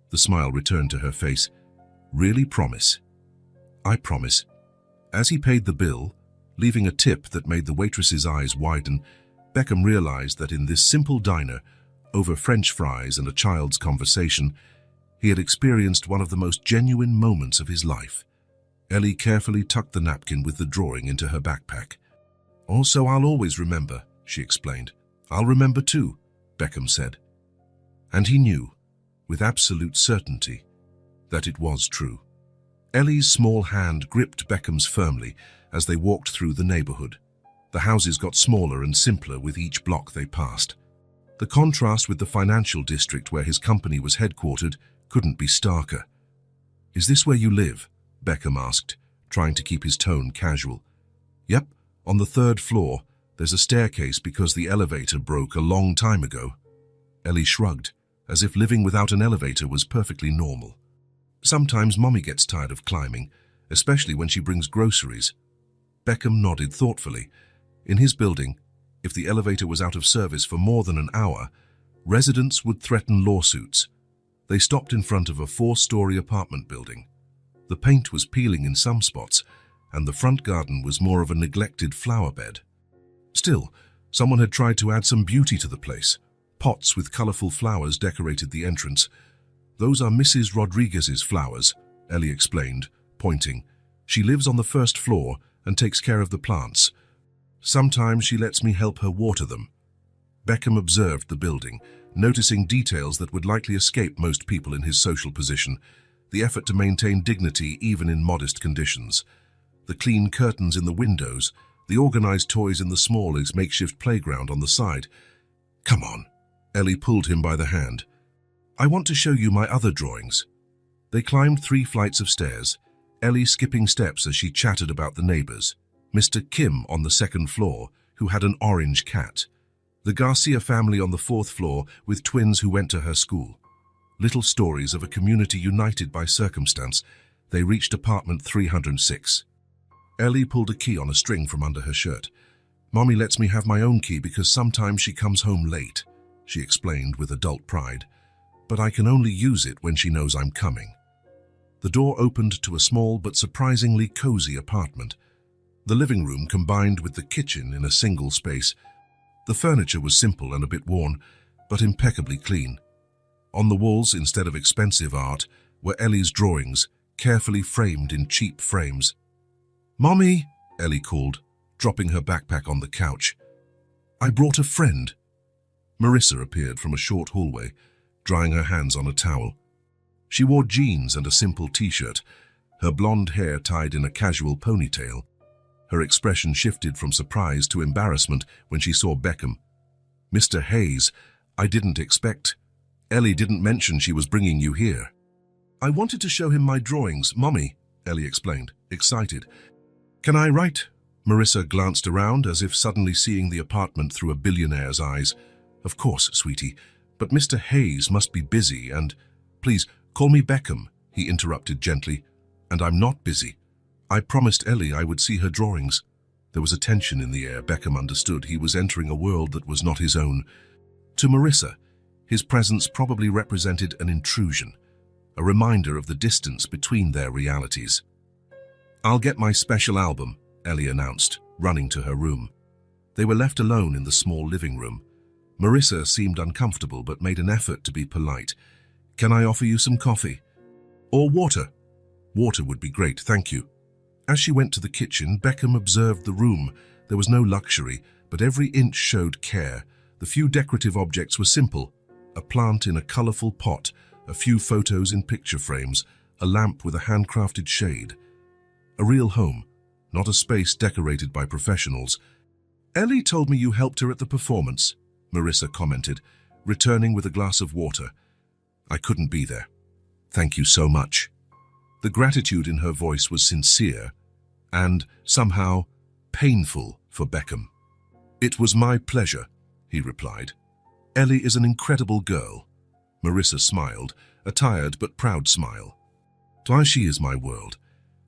The smile returned to her face. "Really promise?" "I promise." As he paid the bill, leaving a tip that made the waitress's eyes widen, Beckham realized that in this simple diner, over French fries and a child's conversation, he had experienced one of the most genuine moments of his life. Ellie carefully tucked the napkin with the drawing into her backpack. "Also, I'll always remember," she explained. "I'll remember too," Beckham said. And he knew, with absolute certainty, that it was true. Ellie's small hand gripped Beckham's firmly as they walked through the neighborhood. The houses got smaller and simpler with each block they passed. The contrast with the financial district where his company was headquartered couldn't be starker. "Is this where you live?" Beckham asked, trying to keep his tone casual. "Yep, on the 3rd floor. There's a staircase because the elevator broke a long time ago." Ellie shrugged, as if living without an elevator was perfectly normal. "Sometimes Mommy gets tired of climbing, especially when she brings groceries." Beckham nodded thoughtfully. In his building, if the elevator was out of service for more than an hour, residents would threaten lawsuits. They stopped in front of a 4-story apartment building. The paint was peeling in some spots, and the front garden was more of a neglected flower bed. Still, someone had tried to add some beauty to the place. Pots with colorful flowers decorated the entrance. "Those are Mrs. Rodriguez's flowers," Ellie explained, pointing. "She lives on the 1st floor and takes care of the plants. Sometimes she lets me help her water them." Beckham observed the building, noticing details that would likely escape most people in his social position. The effort to maintain dignity even in modest conditions. The clean curtains in the windows, the organized toys in the small makeshift playground on the side. "Come on," Ellie pulled him by the hand. "I want to show you my other drawings." They climbed 3 flights of stairs, Ellie skipping steps as she chatted about the neighbors. Mr. Kim on the 2nd floor, who had an orange cat. The Garcia family on the 4th floor with twins who went to her school. Little stories of a community united by circumstance. They reached apartment 306. Ellie pulled a key on a string from under her shirt. "Mommy lets me have my own key because sometimes she comes home late," she explained with adult pride. "But I can only use it when she knows I'm coming." The door opened to a small but surprisingly cozy apartment. The living room combined with the kitchen in a single space. The furniture was simple and a bit worn, but impeccably clean. On the walls, instead of expensive art, were Ellie's drawings, carefully framed in cheap frames. "Mommy," Ellie called, dropping her backpack on the couch. "I brought a friend." Marissa appeared from a short hallway, drying her hands on a towel. She wore jeans and a simple t-shirt, her blonde hair tied in a casual ponytail. Her expression shifted from surprise to embarrassment when she saw Beckham. "Mr. Hayes, I didn't expect. Ellie didn't mention she was bringing you here." "I wanted to show him my drawings, Mommy," Ellie explained, excited. "Can I write?" Marissa glanced around as if suddenly seeing the apartment through a billionaire's eyes. "Of course, sweetie, but Mr. Hayes must be busy and—" "Please, call me Beckham," he interrupted gently. "And I'm not busy. I promised Ellie I would see her drawings." There was a tension in the air. Beckham understood he was entering a world that was not his own. To Marissa, his presence probably represented an intrusion, a reminder of the distance between their realities. "I'll get my special album," Ellie announced, running to her room. They were left alone in the small living room. Marissa seemed uncomfortable but made an effort to be polite. "Can I offer you some coffee? Or water?" "Water would be great, thank you." As she went to the kitchen, Beckham observed the room. There was no luxury, but every inch showed care. The few decorative objects were simple. A plant in a colorful pot, a few photos in picture frames, a lamp with a handcrafted shade. A real home, not a space decorated by professionals. "Ellie told me you helped her at the performance," Marissa commented, returning with a glass of water. "I couldn't be there. Thank you so much." The gratitude in her voice was sincere and, somehow, painful for Beckham. "It was my pleasure," he replied. "Ellie is an incredible girl." Marissa smiled, a tired but proud smile. "Why, she is my world."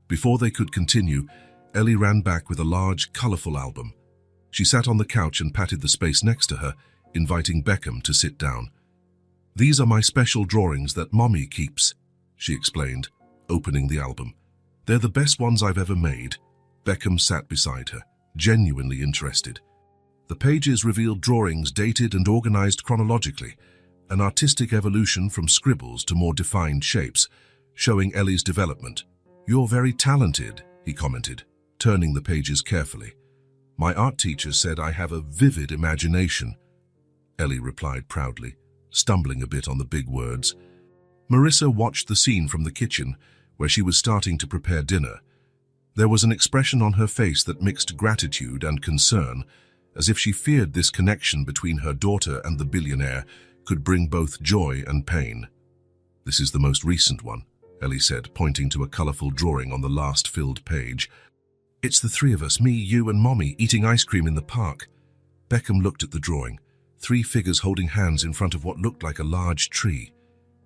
Before they could continue, Ellie ran back with a large, colorful album. She sat on the couch and patted the space next to her, inviting Beckham to sit down. "These are my special drawings that Mommy keeps," she explained, opening the album. "They're the best ones I've ever made." Beckham sat beside her, genuinely interested. The pages revealed drawings dated and organized chronologically, an artistic evolution from scribbles to more defined shapes, showing Ellie's development. "You're very talented," he commented, turning the pages carefully. "My art teacher said I have a vivid imagination," Ellie replied proudly, stumbling a bit on the big words. Marissa watched the scene from the kitchen, where she was starting to prepare dinner. There was an expression on her face that mixed gratitude and concern, as if she feared this connection between her daughter and the billionaire could bring both joy and pain. "This is the most recent one," Ellie said, pointing to a colorful drawing on the last filled page. "It's the three of us, me, you and Mommy, eating ice cream in the park." Beckham looked at the drawing, 3 figures holding hands in front of what looked like a large tree.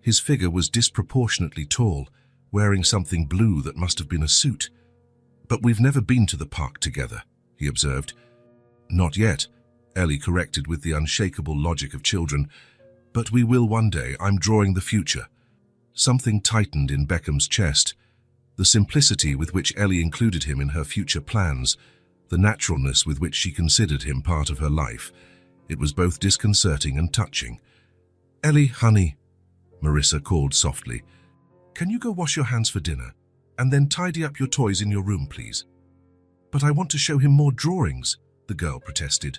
His figure was disproportionately tall, wearing something blue that must have been a suit. "But we've never been to the park together," he observed. "Not yet," Ellie corrected with the unshakable logic of children. "But we will one day. I'm drawing the future." Something tightened in Beckham's chest. The simplicity with which Ellie included him in her future plans, the naturalness with which she considered him part of her life. It was both disconcerting and touching. "Ellie, honey," Marissa called softly, "can you go wash your hands for dinner? And then tidy up your toys in your room, please." "But I want to show him more drawings," the girl protested.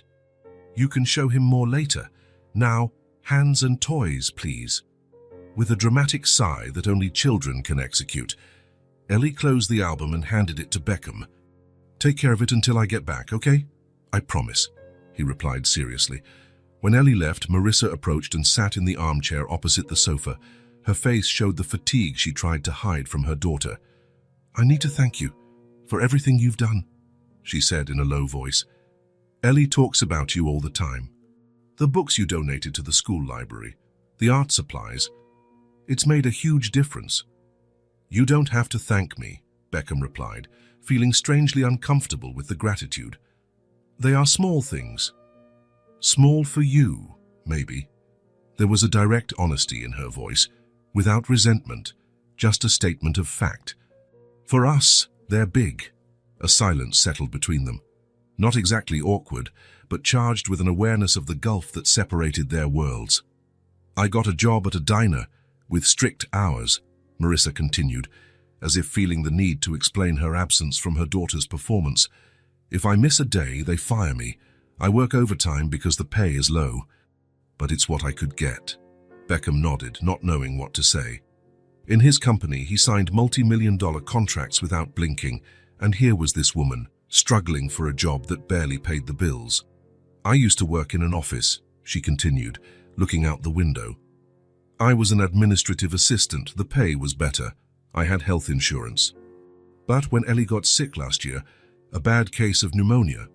"You can show him more later. Now, hands and toys, please." With a dramatic sigh that only children can execute, Ellie closed the album and handed it to Beckham. "Take care of it until I get back, okay?" "I promise," he replied seriously. When Ellie left, Marissa approached and sat in the armchair opposite the sofa. Her face showed the fatigue she tried to hide from her daughter. "I need to thank you for everything you've done," she said in a low voice. "Ellie talks about you all the time. The books you donated to the school library, the art supplies. It's made a huge difference." "You don't have to thank me," Beckham replied, feeling strangely uncomfortable with the gratitude. "They are small things. Small for you, maybe." There was a direct honesty in her voice, without resentment, just a statement of fact. "For us, they're big." A silence settled between them. Not exactly awkward, but charged with an awareness of the gulf that separated their worlds. "I got a job at a diner, with strict hours," Marissa continued, as if feeling the need to explain her absence from her daughter's performance. "If I miss a day, they fire me. I work overtime because the pay is low. But it's what I could get." Beckham nodded, not knowing what to say. In his company, he signed multi-million-dollar contracts without blinking, and here was this woman, struggling for a job that barely paid the bills. "I used to work in an office," she continued, looking out the window. "I was an administrative assistant. The pay was better. I had health insurance. But when Ellie got sick last year, a bad case of pneumonia,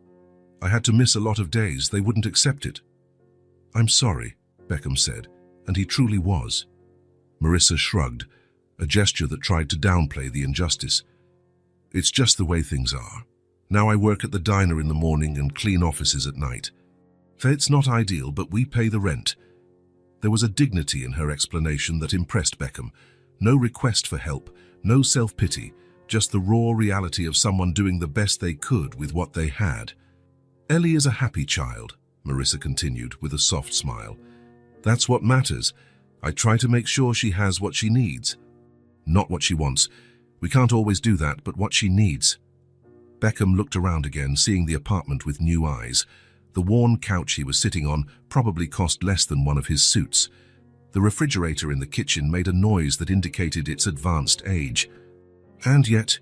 I had to miss a lot of days. They wouldn't accept it." "I'm sorry," Beckham said, and he truly was. Marissa shrugged, a gesture that tried to downplay the injustice. "It's just the way things are. Now I work at the diner in the morning and clean offices at night. It's not ideal, but we pay the rent." There was a dignity in her explanation that impressed Beckham. No request for help, no self-pity, just the raw reality of someone doing the best they could with what they had. "Ellie is a happy child," Marissa continued with a soft smile. "That's what matters. I try to make sure she has what she needs. Not what she wants. We can't always do that, but what she needs." Beckham looked around again, seeing the apartment with new eyes. The worn couch he was sitting on probably cost less than one of his suits. The refrigerator in the kitchen made a noise that indicated its advanced age. And yet,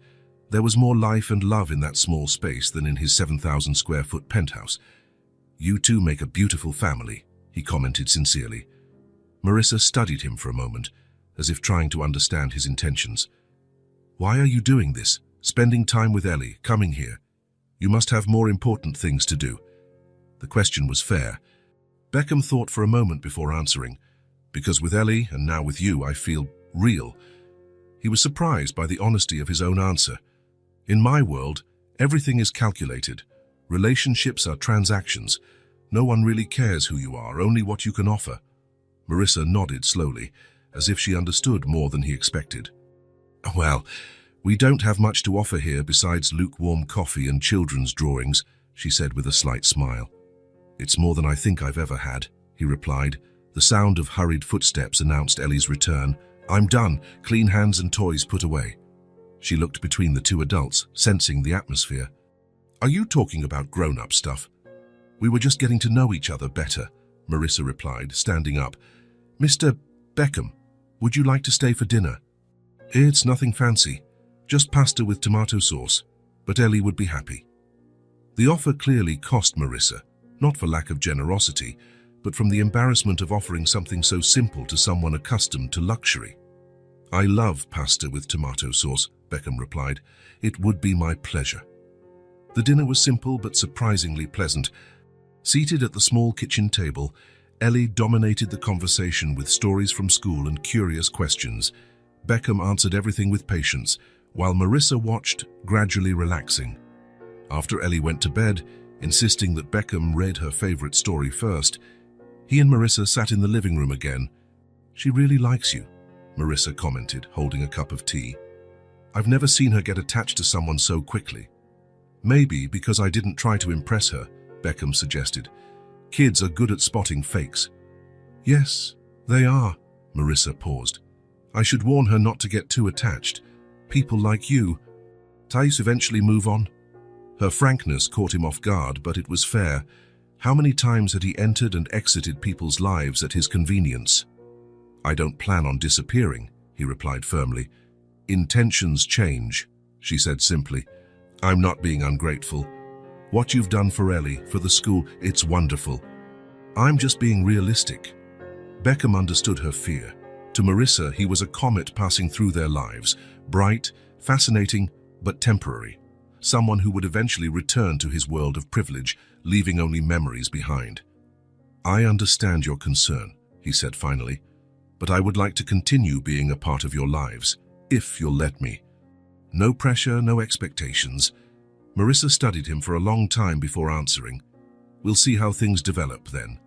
there was more life and love in that small space than in his 7,000 square foot penthouse. "You two make a beautiful family," he commented sincerely. Marissa studied him for a moment, as if trying to understand his intentions. "Why are you doing this? Spending time with Ellie, coming here? You must have more important things to do." The question was fair. Beckham thought for a moment before answering. "Because with Ellie, and now with you, I feel real." He was surprised by the honesty of his own answer. "In my world, everything is calculated. Relationships are transactions. No one really cares who you are, only what you can offer." Marissa nodded slowly, as if she understood more than he expected. "Well, we don't have much to offer here besides lukewarm coffee and children's drawings," she said with a slight smile. "It's more than I think I've ever had," he replied. The sound of hurried footsteps announced Ellie's return. "I'm done. Clean hands and toys put away." She looked between the two adults, sensing the atmosphere. "Are you talking about grown-up stuff?" "We were just getting to know each other better," Marissa replied, standing up. "Mr. Beckham, would you like to stay for dinner?" "It's nothing fancy, just pasta with tomato sauce, but Ellie would be happy." The offer clearly cost Marissa, not for lack of generosity, but from the embarrassment of offering something so simple to someone accustomed to luxury. "I love pasta with tomato sauce," Beckham replied. "It would be my pleasure." The dinner was simple but surprisingly pleasant. Seated at the small kitchen table, Ellie dominated the conversation with stories from school and curious questions. Beckham answered everything with patience, while Marissa watched, gradually relaxing. After Ellie went to bed, insisting that Beckham read her favorite story first, he and Marissa sat in the living room again. "She really likes you," Marissa commented, holding a cup of tea. "I've never seen her get attached to someone so quickly." "Maybe because I didn't try to impress her," Beckham suggested. "Kids are good at spotting fakes." "Yes, they are," Marissa paused. "I should warn her not to get too attached. People like you." Thais eventually move on. Her frankness caught him off guard, but it was fair. How many times had he entered and exited people's lives at his convenience? "I don't plan on disappearing," he replied firmly. "Intentions change," she said simply. "I'm not being ungrateful. What you've done for Ellie, for the school, it's wonderful. I'm just being realistic." Beckham understood her fear. To Marissa, he was a comet passing through their lives, bright, fascinating, but temporary. Someone who would eventually return to his world of privilege, leaving only memories behind. "I understand your concern," he said finally, "but I would like to continue being a part of your lives, if you'll let me." No pressure, no expectations. Marissa studied him for a long time before answering. "We'll see how things develop then."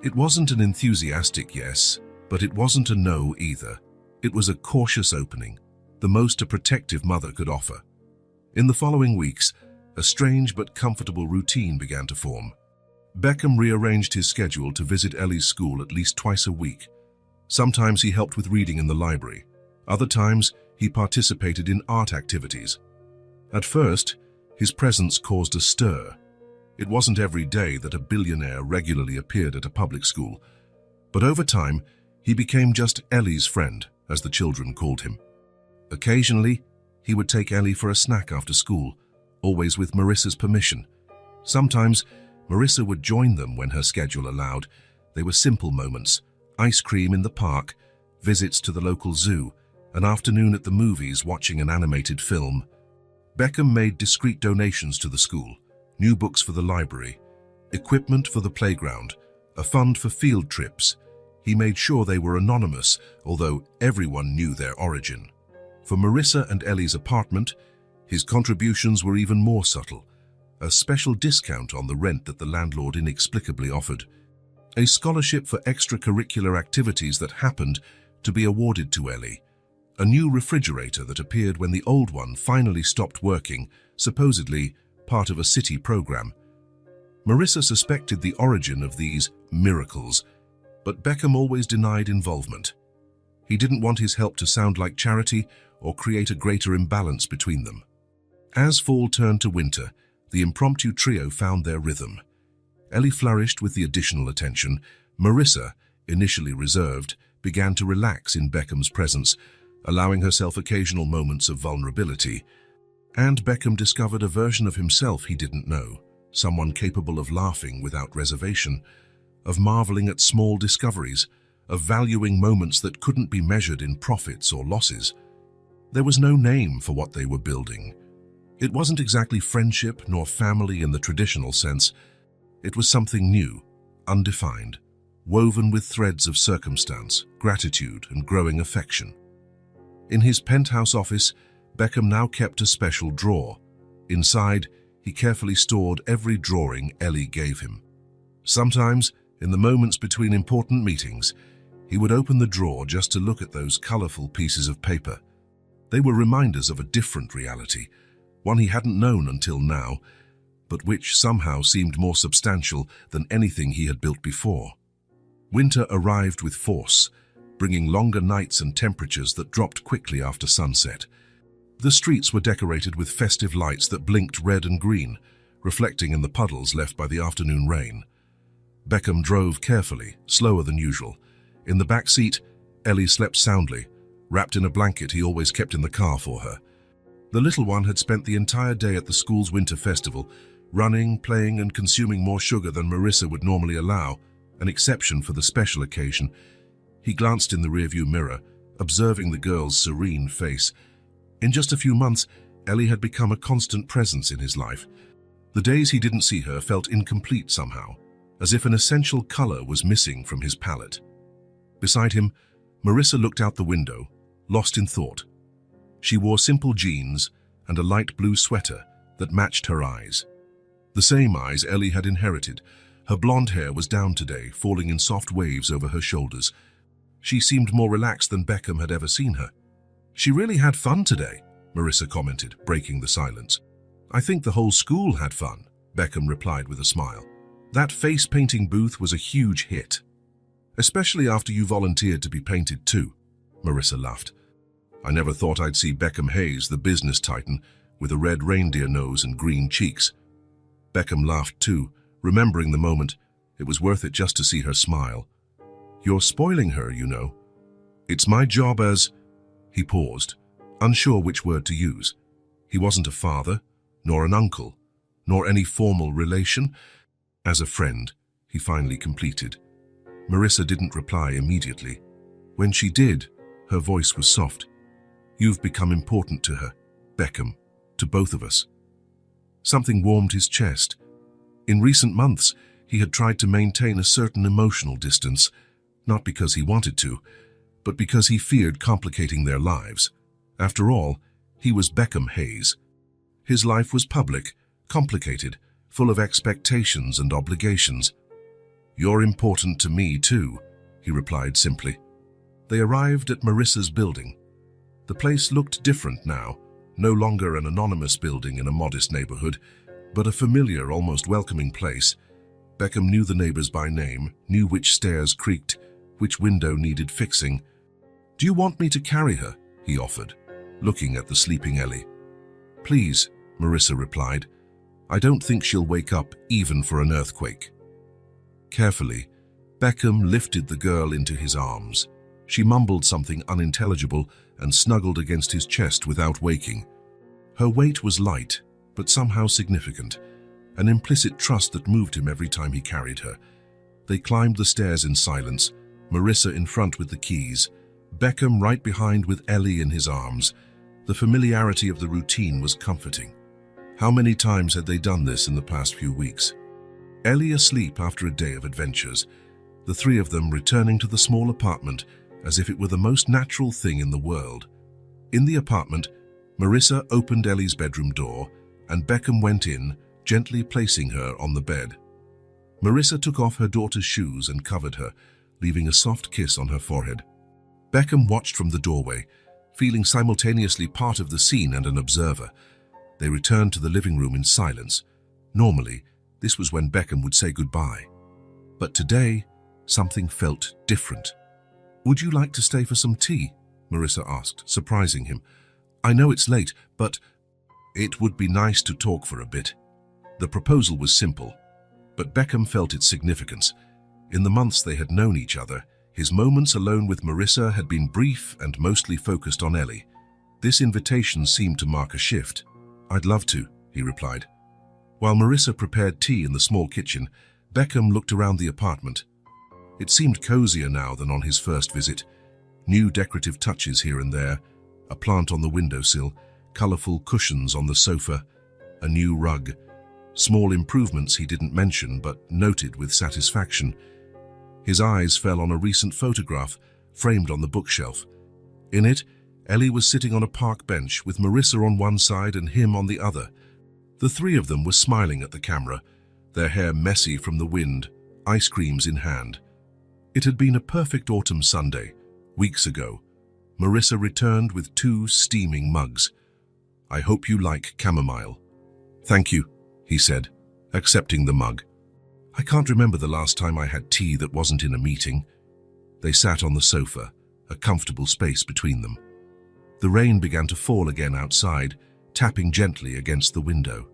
It wasn't an enthusiastic yes, but it wasn't a no either. It was a cautious opening, the most a protective mother could offer. In the following weeks, a strange but comfortable routine began to form. Beckham rearranged his schedule to visit Ellie's school at least twice a week. Sometimes he helped with reading in the library. Other times, he participated in art activities. At first, his presence caused a stir. It wasn't every day that a billionaire regularly appeared at a public school, but over time, he became just Ellie's friend, as the children called him. Occasionally, he would take Ellie for a snack after school, always with Marissa's permission. Sometimes, Marissa would join them when her schedule allowed. They were simple moments: ice cream in the park, visits to the local zoo, an afternoon at the movies watching an animated film. Beckham made discreet donations to the school, new books for the library, equipment for the playground, a fund for field trips. He made sure they were anonymous, although everyone knew their origin. For Marissa and Ellie's apartment, his contributions were even more subtle: a special discount on the rent that the landlord inexplicably offered, a scholarship for extracurricular activities that happened to be awarded to Ellie, a new refrigerator that appeared when the old one finally stopped working, supposedly part of a city program. Marissa suspected the origin of these miracles, but Beckham always denied involvement. He didn't want his help to sound like charity or create a greater imbalance between them. As fall turned to winter, the impromptu trio found their rhythm. Ellie flourished with the additional attention. Marissa, initially reserved, began to relax in Beckham's presence, allowing herself occasional moments of vulnerability. And Beckham discovered a version of himself he didn't know, someone capable of laughing without reservation, of marveling at small discoveries, of valuing moments that couldn't be measured in profits or losses. There was no name for what they were building. It wasn't exactly friendship nor family in the traditional sense. It was something new, undefined, woven with threads of circumstance, gratitude, and growing affection. In his penthouse office, Beckham now kept a special drawer. Inside, he carefully stored every drawing Ellie gave him. Sometimes, in the moments between important meetings, he would open the drawer just to look at those colorful pieces of paper. They were reminders of a different reality, one he hadn't known until now. but which somehow seemed more substantial than anything he had built before. Winter arrived with force, bringing longer nights and temperatures that dropped quickly after sunset. The streets were decorated with festive lights that blinked red and green, reflecting in the puddles left by the afternoon rain. Beckham drove carefully, slower than usual. In the back seat, Ellie slept soundly, wrapped in a blanket he always kept in the car for her. The little one had spent the entire day at the school's winter festival, running, playing, and consuming more sugar than Marissa would normally allow, an exception for the special occasion. He glanced in the rearview mirror, observing the girl's serene face. In just a few months, Ellie had become a constant presence in his life. The days he didn't see her felt incomplete somehow, as if an essential color was missing from his palette. Beside him, Marissa looked out the window, lost in thought. She wore simple jeans and a light blue sweater that matched her eyes. The same eyes Ellie had inherited. Her blonde hair was down today, falling in soft waves over her shoulders. She seemed more relaxed than Beckham had ever seen her. "She really had fun today," Marissa commented, breaking the silence. "I think the whole school had fun," Beckham replied with a smile. "That face-painting booth was a huge hit. Especially after you volunteered to be painted too," Marissa laughed. "I never thought I'd see Beckham Hayes, the business titan, with a red reindeer nose and green cheeks." Beckham laughed too, remembering the moment. It was worth it just to see her smile. "You're spoiling her, you know. It's my job as—" He paused, unsure which word to use. He wasn't a father, nor an uncle, nor any formal relation. "As a friend," he finally completed. Marissa didn't reply immediately. When she did, her voice was soft. "You've become important to her, Beckham, to both of us." Something warmed his chest. In recent months, he had tried to maintain a certain emotional distance, not because he wanted to, but because he feared complicating their lives. After all, he was Beckham Hayes. His life was public, complicated, full of expectations and obligations. "You're important to me too," he replied simply. They arrived at Marissa's building. The place looked different now, no longer an anonymous building in a modest neighborhood, but a familiar, almost welcoming place. Beckham knew the neighbors by name, knew which stairs creaked, which window needed fixing. "Do you want me to carry her?" he offered, looking at the sleeping Ellie. "Please," Marissa replied. "I don't think she'll wake up even for an earthquake." Carefully, Beckham lifted the girl into his arms. She mumbled something unintelligible and snuggled against his chest without waking. Her weight was light, but somehow significant, an implicit trust that moved him every time he carried her. They climbed the stairs in silence, Marissa in front with the keys, Beckham right behind with Ellie in his arms. The familiarity of the routine was comforting. How many times had they done this in the past few weeks? Ellie asleep after a day of adventures, the three of them returning to the small apartment as if it were the most natural thing in the world. In the apartment, Marissa opened Ellie's bedroom door, and Beckham went in, gently placing her on the bed. Marissa took off her daughter's shoes and covered her, leaving a soft kiss on her forehead. Beckham watched from the doorway, feeling simultaneously part of the scene and an observer. They returned to the living room in silence. Normally, this was when Beckham would say goodbye. But today, something felt different. "Would you like to stay for some tea?" Marissa asked, surprising him. "I know it's late, but it would be nice to talk for a bit." The proposal was simple, but Beckham felt its significance. In the months they had known each other, his moments alone with Marissa had been brief and mostly focused on Ellie. This invitation seemed to mark a shift. "I'd love to," he replied. While Marissa prepared tea in the small kitchen, Beckham looked around the apartment. It seemed cozier now than on his first visit. New decorative touches here and there, a plant on the windowsill, colorful cushions on the sofa, a new rug. Small improvements he didn't mention but noted with satisfaction. His eyes fell on a recent photograph framed on the bookshelf. In it, Ellie was sitting on a park bench with Marissa on one side and him on the other. The three of them were smiling at the camera, their hair messy from the wind, ice creams in hand. It had been a perfect autumn Sunday, weeks ago. Marissa returned with 2 steaming mugs. "I hope you like chamomile." "Thank you," he said, accepting the mug. I can't remember the last time I had tea that wasn't in a meeting. They sat on the sofa, a comfortable space between them. The rain began to fall again outside, tapping gently against the window.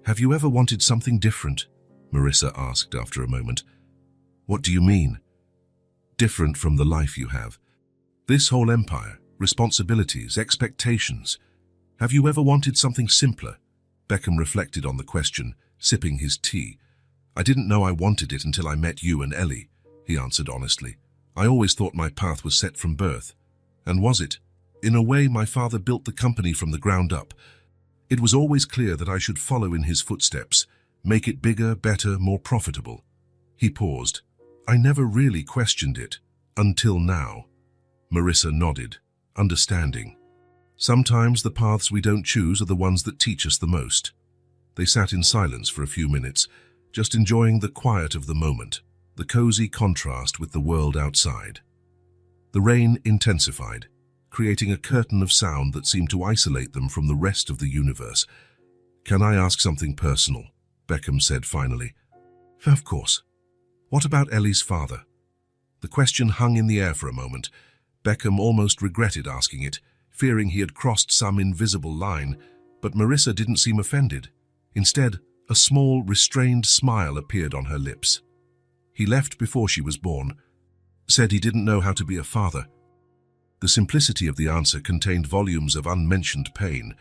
"Have you ever wanted something different?" Marissa asked after a moment. "What do you mean?" "Different from the life you have. This whole empire, responsibilities, expectations. Have you ever wanted something simpler?" Beckham reflected on the question, sipping his tea. "I didn't know I wanted it until I met you and Ellie," he answered honestly. "I always thought my path was set from birth. And was it? In a way, my father built the company from the ground up. It was always clear that I should follow in his footsteps, make it bigger, better, more profitable." He paused. "I never really questioned it, until now." Marissa nodded, understanding. Sometimes the paths we don't choose are the ones that teach us the most. They sat in silence for a few minutes, just enjoying the quiet of the moment, the cozy contrast with the world outside. The rain intensified, creating a curtain of sound that seemed to isolate them from the rest of the universe. "Can I ask something personal?" Beckham said finally. "Of course. What about Ellie's father?" The question hung in the air for a moment. Beckham almost regretted asking it, fearing he had crossed some invisible line, but Marissa didn't seem offended. Instead, a small, restrained smile appeared on her lips. "He left before she was born. Said he didn't know how to be a father." The simplicity of the answer contained volumes of unmentioned pain.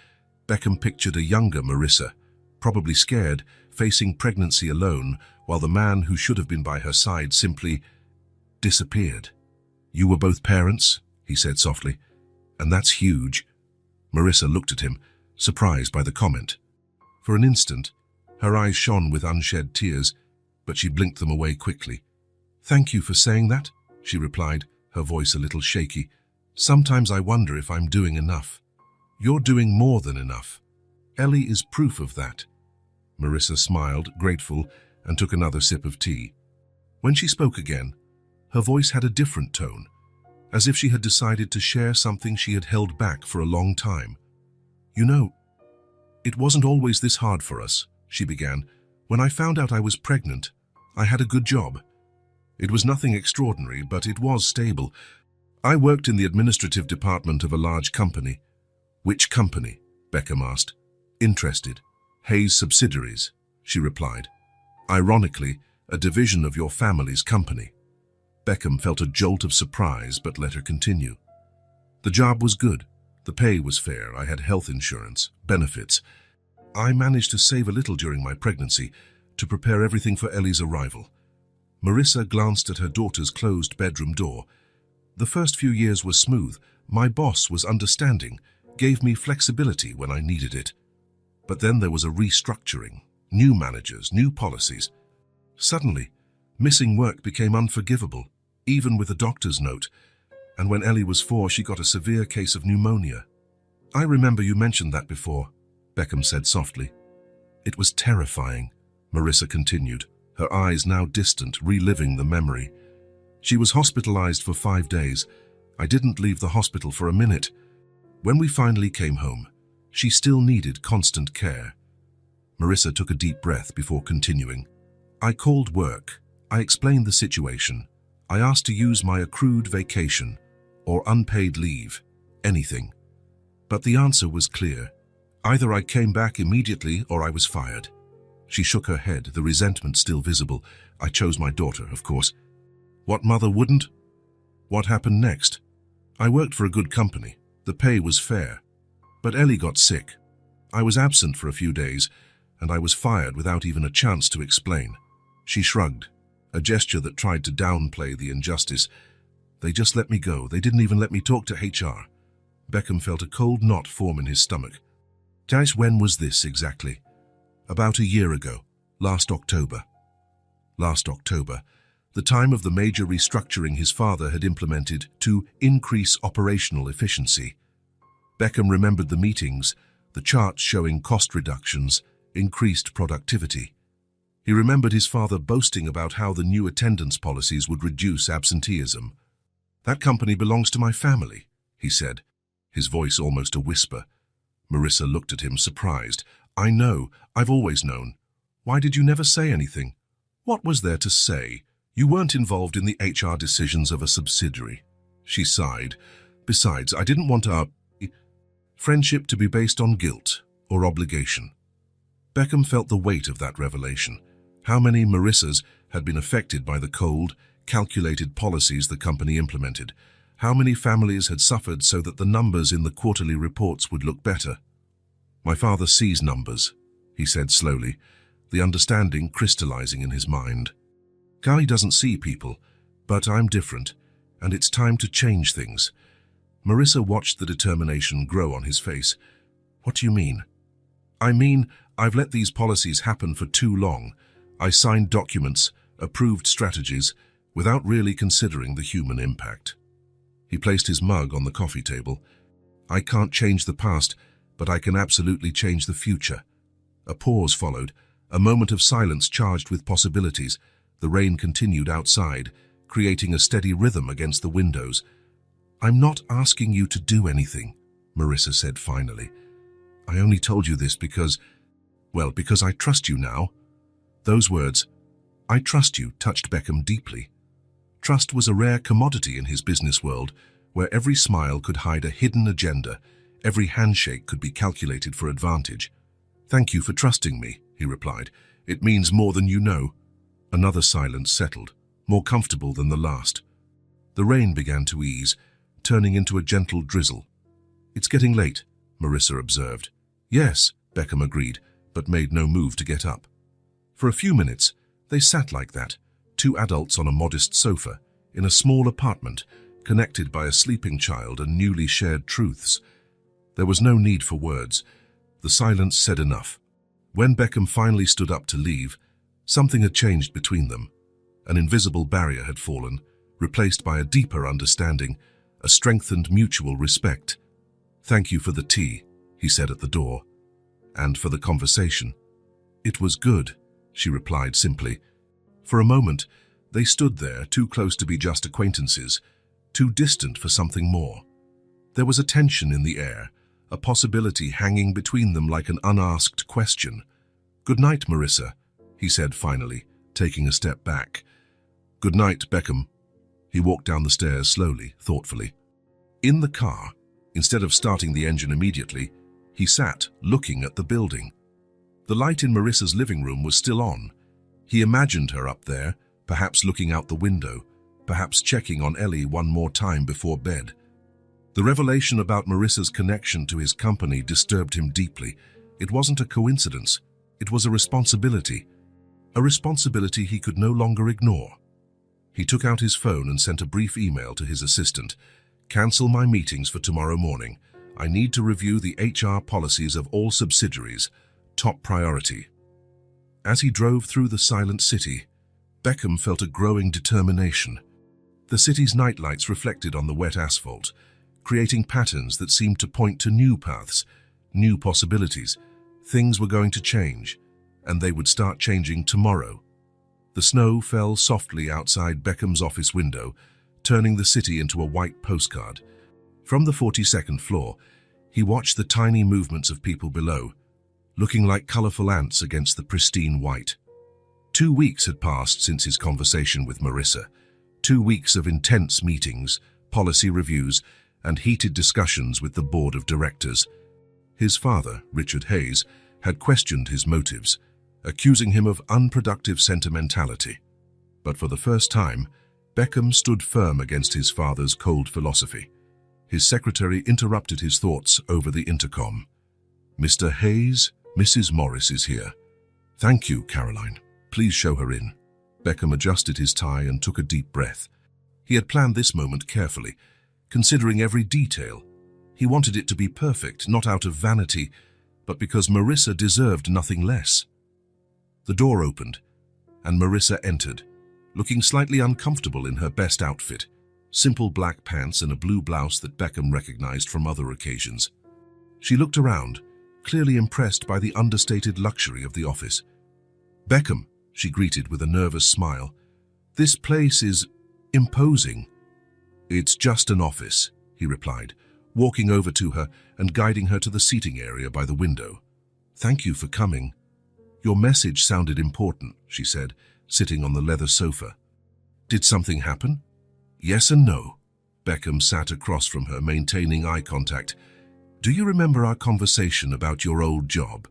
Beckham pictured a younger Marissa, probably scared, facing pregnancy alone, while the man who should have been by her side simply disappeared. "You were both parents?" he said softly. "And that's huge." Marissa looked at him, surprised by the comment. For an instant, her eyes shone with unshed tears, but she blinked them away quickly. "Thank you for saying that," she replied, her voice a little shaky. "Sometimes I wonder if I'm doing enough." "You're doing more than enough. Ellie is proof of that." Marissa smiled, grateful, and took another sip of tea. When she spoke again, her voice had a different tone, as if she had decided to share something she had held back for a long time. "You know, it wasn't always this hard for us," she began. "When I found out I was pregnant, I had a good job. It was nothing extraordinary, but it was stable. I worked in the administrative department of a large company." "Which company?" Beckham asked. "Interested." "Hayes Subsidiaries," she replied. "Ironically, a division of your family's company." Beckham felt a jolt of surprise, but let her continue. "The job was good. The pay was fair. I had health insurance, benefits. I managed to save a little during my pregnancy to prepare everything for Ellie's arrival." Marissa glanced at her daughter's closed bedroom door. "The first few years were smooth. My boss was understanding, gave me flexibility when I needed it. But then there was a restructuring, new managers, new policies. Suddenly, missing work became unforgivable, even with a doctor's note. And when Ellie was 4, she got a severe case of pneumonia." "I remember you mentioned that before," Beckham said softly. "It was terrifying," Marissa continued, her eyes now distant, reliving the memory. "She was hospitalized for 5 days. I didn't leave the hospital for a minute. When we finally came home, she still needed constant care." Marissa took a deep breath before continuing. "I called work. I explained the situation. I asked to use my accrued vacation or unpaid leave, anything. But the answer was clear. Either I came back immediately or I was fired." She shook her head, the resentment still visible. "I chose my daughter, of course. What mother wouldn't?" "What happened next?" "I worked for a good company. The pay was fair. But Ellie got sick. I was absent for a few days, and I was fired without even a chance to explain." She shrugged, a gesture that tried to downplay the injustice. "They just let me go. They didn't even let me talk to HR." Beckham felt a cold knot form in his stomach. "Tash, when was this exactly?" "About a year ago, last October." Last October, the time of the major restructuring his father had implemented to increase operational efficiency. Beckham remembered the meetings, the charts showing cost reductions, increased productivity. He remembered his father boasting about how the new attendance policies would reduce absenteeism. "That company belongs to my family," he said, his voice almost a whisper. Marissa looked at him, surprised. "I know. I've always known." Why did you never say anything? What was there to say? You weren't involved in the HR decisions of a subsidiary. She sighed. Besides, I didn't want our friendship to be based on guilt or obligation. Beckham felt the weight of that revelation. How many Marissas had been affected by the cold, calculated policies the company implemented? How many families had suffered so that the numbers in the quarterly reports would look better? My father sees numbers, he said slowly, the understanding crystallizing in his mind. Guy doesn't see people, but I'm different, and it's time to change things. Marissa watched the determination grow on his face. What do you mean? I mean, I've let these policies happen for too long. I signed documents, approved strategies, without really considering the human impact. He placed his mug on the coffee table. I can't change the past, but I can absolutely change the future. A pause followed, a moment of silence charged with possibilities. The rain continued outside, creating a steady rhythm against the windows. I'm not asking you to do anything, Marissa said finally. I only told you this because I trust you now. Those words, I trust you, touched Beckham deeply. Trust was a rare commodity in his business world, where every smile could hide a hidden agenda, every handshake could be calculated for advantage. Thank you for trusting me, he replied. It means more than you know. Another silence settled, more comfortable than the last. The rain began to ease, turning into a gentle drizzle. It's getting late, Marissa observed. Yes, Beckham agreed, but made no move to get up. For a few minutes, they sat like that, two adults on a modest sofa, in a small apartment, connected by a sleeping child and newly shared truths. There was no need for words. The silence said enough. When Beckham finally stood up to leave, something had changed between them. An invisible barrier had fallen, replaced by a deeper understanding, a strengthened mutual respect. Thank you for the tea, he said at the door, and for the conversation. It was good, she replied simply. For a moment, they stood there, too close to be just acquaintances, too distant for something more. There was a tension in the air, a possibility hanging between them like an unasked question. Good night, Marissa, he said finally, taking a step back. Good night, Beckham. He walked down the stairs slowly, thoughtfully. In the car, instead of starting the engine immediately, he sat, looking at the building. The light in Marissa's living room was still on. He imagined her up there, perhaps looking out the window, perhaps checking on Ellie one more time before bed. The revelation about Marissa's connection to his company disturbed him deeply. It wasn't a coincidence. It was a responsibility he could no longer ignore. He took out his phone and sent a brief email to his assistant. Cancel my meetings for tomorrow morning. I need to review the HR policies of all subsidiaries. Top priority. As he drove through the silent city, Beckham felt a growing determination. The city's nightlights reflected on the wet asphalt, creating patterns that seemed to point to new paths, new possibilities. Things were going to change, and they would start changing tomorrow. The snow fell softly outside Beckham's office window, turning the city into a white postcard. From the 42nd floor, he watched the tiny movements of people below, looking like colorful ants against the pristine white. 2 weeks had passed since his conversation with Marissa. 2 weeks of intense meetings, policy reviews, and heated discussions with the board of directors. His father, Richard Hayes, had questioned his motives, accusing him of unproductive sentimentality. But for the first time, Beckham stood firm against his father's cold philosophy. His secretary interrupted his thoughts over the intercom. Mr. Hayes, Mrs. Morris is here. Thank you, Caroline. Please show her in. Beckham adjusted his tie and took a deep breath. He had planned this moment carefully, considering every detail. He wanted it to be perfect, not out of vanity, but because Marissa deserved nothing less. The door opened, and Marissa entered, looking slightly uncomfortable in her best outfit, simple black pants and a blue blouse that Beckham recognized from other occasions. She looked around, clearly impressed by the understated luxury of the office. Beckham, she greeted with a nervous smile. This place is imposing. It's just an office, he replied, walking over to her and guiding her to the seating area by the window. Thank you for coming. Your message sounded important, she said, sitting on the leather sofa. Did something happen? Yes and no. Beckham sat across from her, maintaining eye contact. Do you remember our conversation about your old job?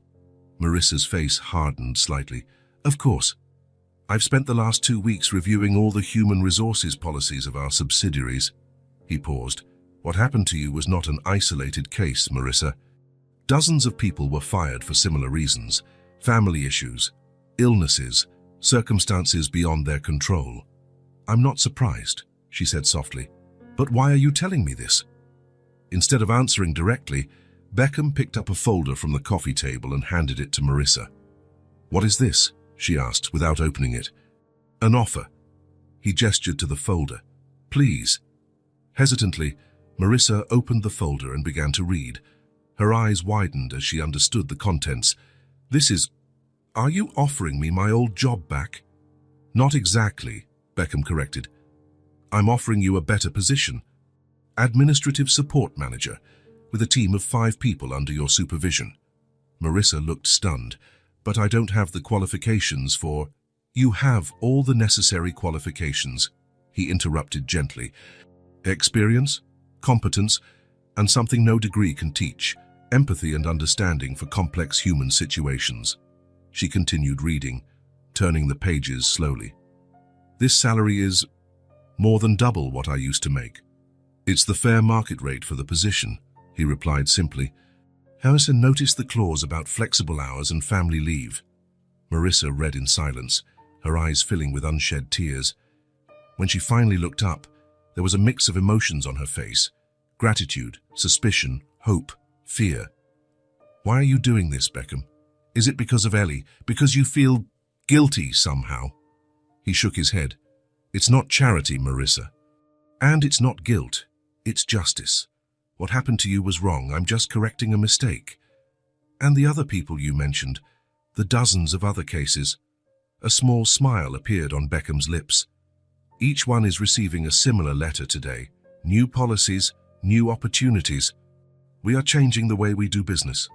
Marissa's face hardened slightly. Of course. I've spent the last 2 weeks reviewing all the human resources policies of our subsidiaries. He paused. What happened to you was not an isolated case, Marissa. Dozens of people were fired for similar reasons. Family issues, illnesses, circumstances beyond their control. I'm not surprised, she said softly. But why are you telling me this? Instead of answering directly, Beckham picked up a folder from the coffee table and handed it to Marissa. What is this? She asked without opening it. An offer. He gestured to the folder. Please. Hesitantly, Marissa opened the folder and began to read. Her eyes widened as she understood the contents. This is... Are you offering me my old job back? Not exactly, Beckham corrected. I'm offering you a better position. Administrative support manager, with a team of 5 people under your supervision. Marissa looked stunned. But I don't have the qualifications for... You have all the necessary qualifications, he interrupted gently. Experience, competence, and something no degree can teach, empathy and understanding for complex human situations. She continued reading, turning the pages slowly. This salary is more than double what I used to make. It's the fair market rate for the position, he replied simply. Harrison noticed the clause about flexible hours and family leave. Marissa read in silence, her eyes filling with unshed tears. When she finally looked up, there was a mix of emotions on her face. Gratitude, suspicion, hope, fear. Why are you doing this, Beckham? Is it because of Ellie? Because you feel guilty somehow? He shook his head. It's not charity, Marissa. And it's not guilt. It's justice. What happened to you was wrong. I'm just correcting a mistake. And the other people you mentioned, the dozens of other cases. A small smile appeared on Beckham's lips. Each one is receiving a similar letter today. New policies, new opportunities. We are changing the way we do business.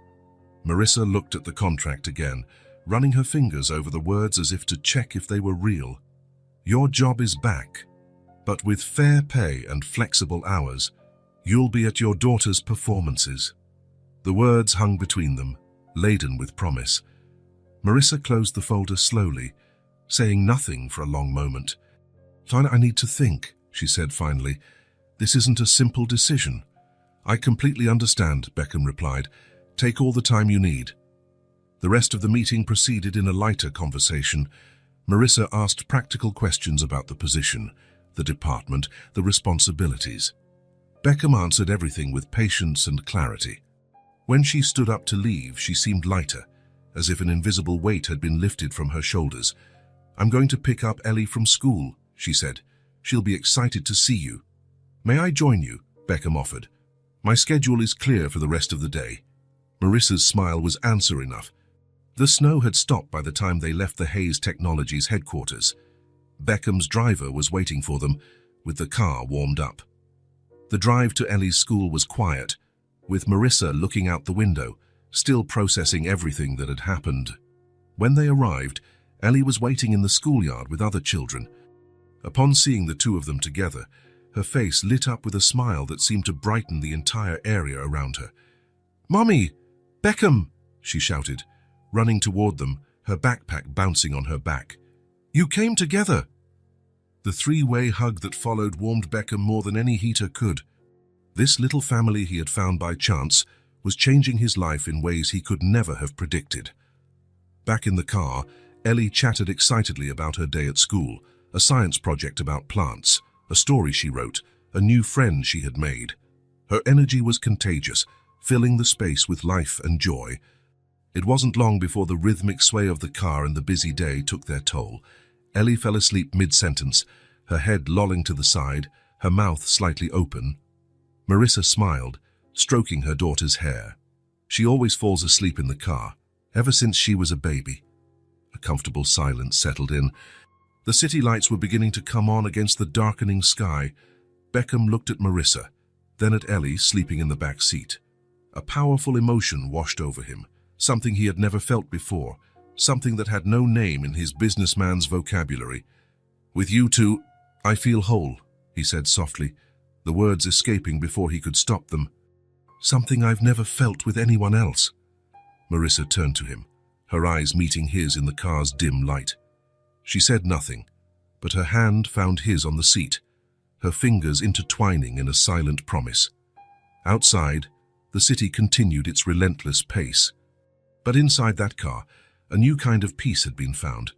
Marissa looked at the contract again, running her fingers over the words as if to check if they were real. Your job is back, but with fair pay and flexible hours. You'll be at your daughter's performances. The words hung between them, laden with promise. Marissa closed the folder slowly, saying nothing for a long moment. I need to think, she said finally. This isn't a simple decision. I completely understand, Beckham replied. Take all the time you need. The rest of the meeting proceeded in a lighter conversation. Marissa asked practical questions about the position, the department, the responsibilities. Beckham answered everything with patience and clarity. When she stood up to leave, she seemed lighter, as if an invisible weight had been lifted from her shoulders. I'm going to pick up Ellie from school, she said. She'll be excited to see you. May I join you? Beckham offered. My schedule is clear for the rest of the day. Marissa's smile was answer enough. The snow had stopped by the time they left the Hayes Technologies headquarters. Beckham's driver was waiting for them, with the car warmed up. The drive to Ellie's school was quiet, with Marissa looking out the window, still processing everything that had happened. When they arrived, Ellie was waiting in the schoolyard with other children. Upon seeing the two of them together, her face lit up with a smile that seemed to brighten the entire area around her. "Mommy! Beckham!" she shouted, running toward them, her backpack bouncing on her back. "You came together!" The three-way hug that followed warmed Beckham more than any heater could. This little family he had found by chance was changing his life in ways he could never have predicted. Back in the car, Ellie chatted excitedly about her day at school, a science project about plants, a story she wrote, a new friend she had made. Her energy was contagious, filling the space with life and joy. It wasn't long before the rhythmic sway of the car and the busy day took their toll. Ellie fell asleep mid-sentence, her head lolling to the side, her mouth slightly open. Marissa smiled, stroking her daughter's hair. She always falls asleep in the car, ever since she was a baby. A comfortable silence settled in. The city lights were beginning to come on against the darkening sky. Beckham looked at Marissa, then at Ellie sleeping in the back seat. A powerful emotion washed over him, something he had never felt before, something that had no name in his businessman's vocabulary. "With you two, I feel whole," he said softly, the words escaping before he could stop them. "Something I've never felt with anyone else." Marissa turned to him, her eyes meeting his in the car's dim light. She said nothing, but her hand found his on the seat, her fingers intertwining in a silent promise. Outside, the city continued its relentless pace. But inside that car, a new kind of peace had been found.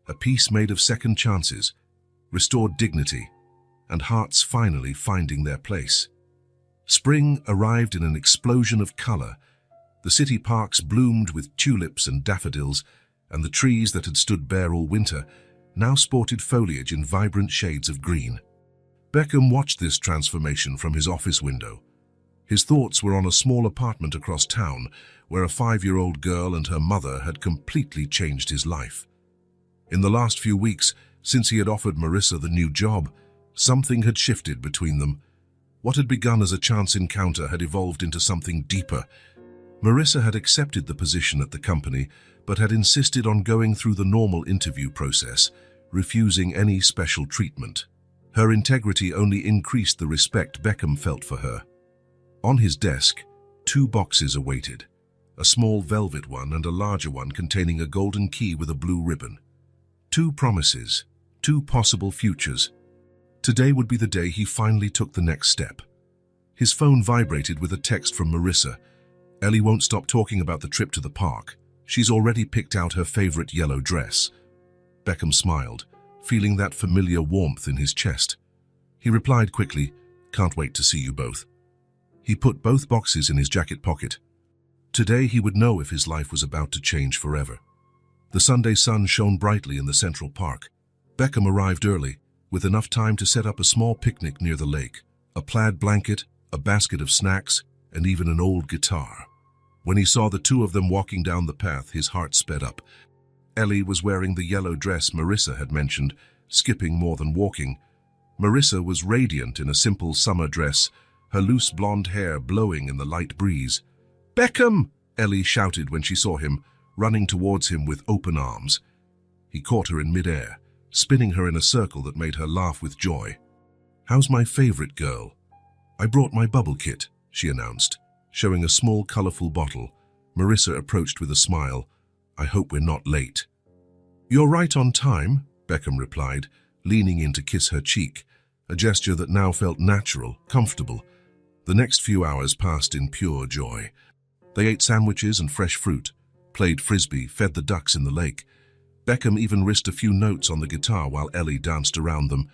A peace made of second chances, restored dignity, and hearts finally finding their place. Spring arrived in an explosion of color. The city parks bloomed with tulips and daffodils, and the trees that had stood bare all winter now sported foliage in vibrant shades of green. Beckham watched this transformation from his office window. His thoughts were on a small apartment across town, where a 5-year-old girl and her mother had completely changed his life. In the last few weeks, since he had offered Marissa the new job, something had shifted between them. What had begun as a chance encounter had evolved into something deeper. Marissa had accepted the position at the company, but had insisted on going through the normal interview process, refusing any special treatment. Her integrity only increased the respect Beckham felt for her. On his desk, 2 boxes awaited, a small velvet one and a larger one containing a golden key with a blue ribbon. 2 promises, 2 possible futures. Today would be the day he finally took the next step. His phone vibrated with a text from Marissa. "Ellie won't stop talking about the trip to the park. She's already picked out her favorite yellow dress." Beckham smiled, feeling that familiar warmth in his chest. He replied quickly, "Can't wait to see you both." He put both boxes in his jacket pocket. Today he would know if his life was about to change forever. The Sunday sun shone brightly in the Central Park. Beckham arrived early, with enough time to set up a small picnic near the lake, a plaid blanket, a basket of snacks, and even an old guitar. When he saw the 2 of them walking down the path, his heart sped up. Ellie was wearing the yellow dress Marissa had mentioned, skipping more than walking. Marissa was radiant in a simple summer dress, her loose blonde hair blowing in the light breeze. "Beckham!" Ellie shouted when she saw him, running towards him with open arms. He caught her in midair, spinning her in a circle that made her laugh with joy. "How's my favorite girl?" "I brought my bubble kit," she announced, showing a small, colorful bottle. Marissa approached with a smile. "I hope we're not late." "You're right on time," Beckham replied, leaning in to kiss her cheek, a gesture that now felt natural, comfortable. The next few hours passed in pure joy. They ate sandwiches and fresh fruit, played frisbee, fed the ducks in the lake. Beckham even risked a few notes on the guitar while Ellie danced around them.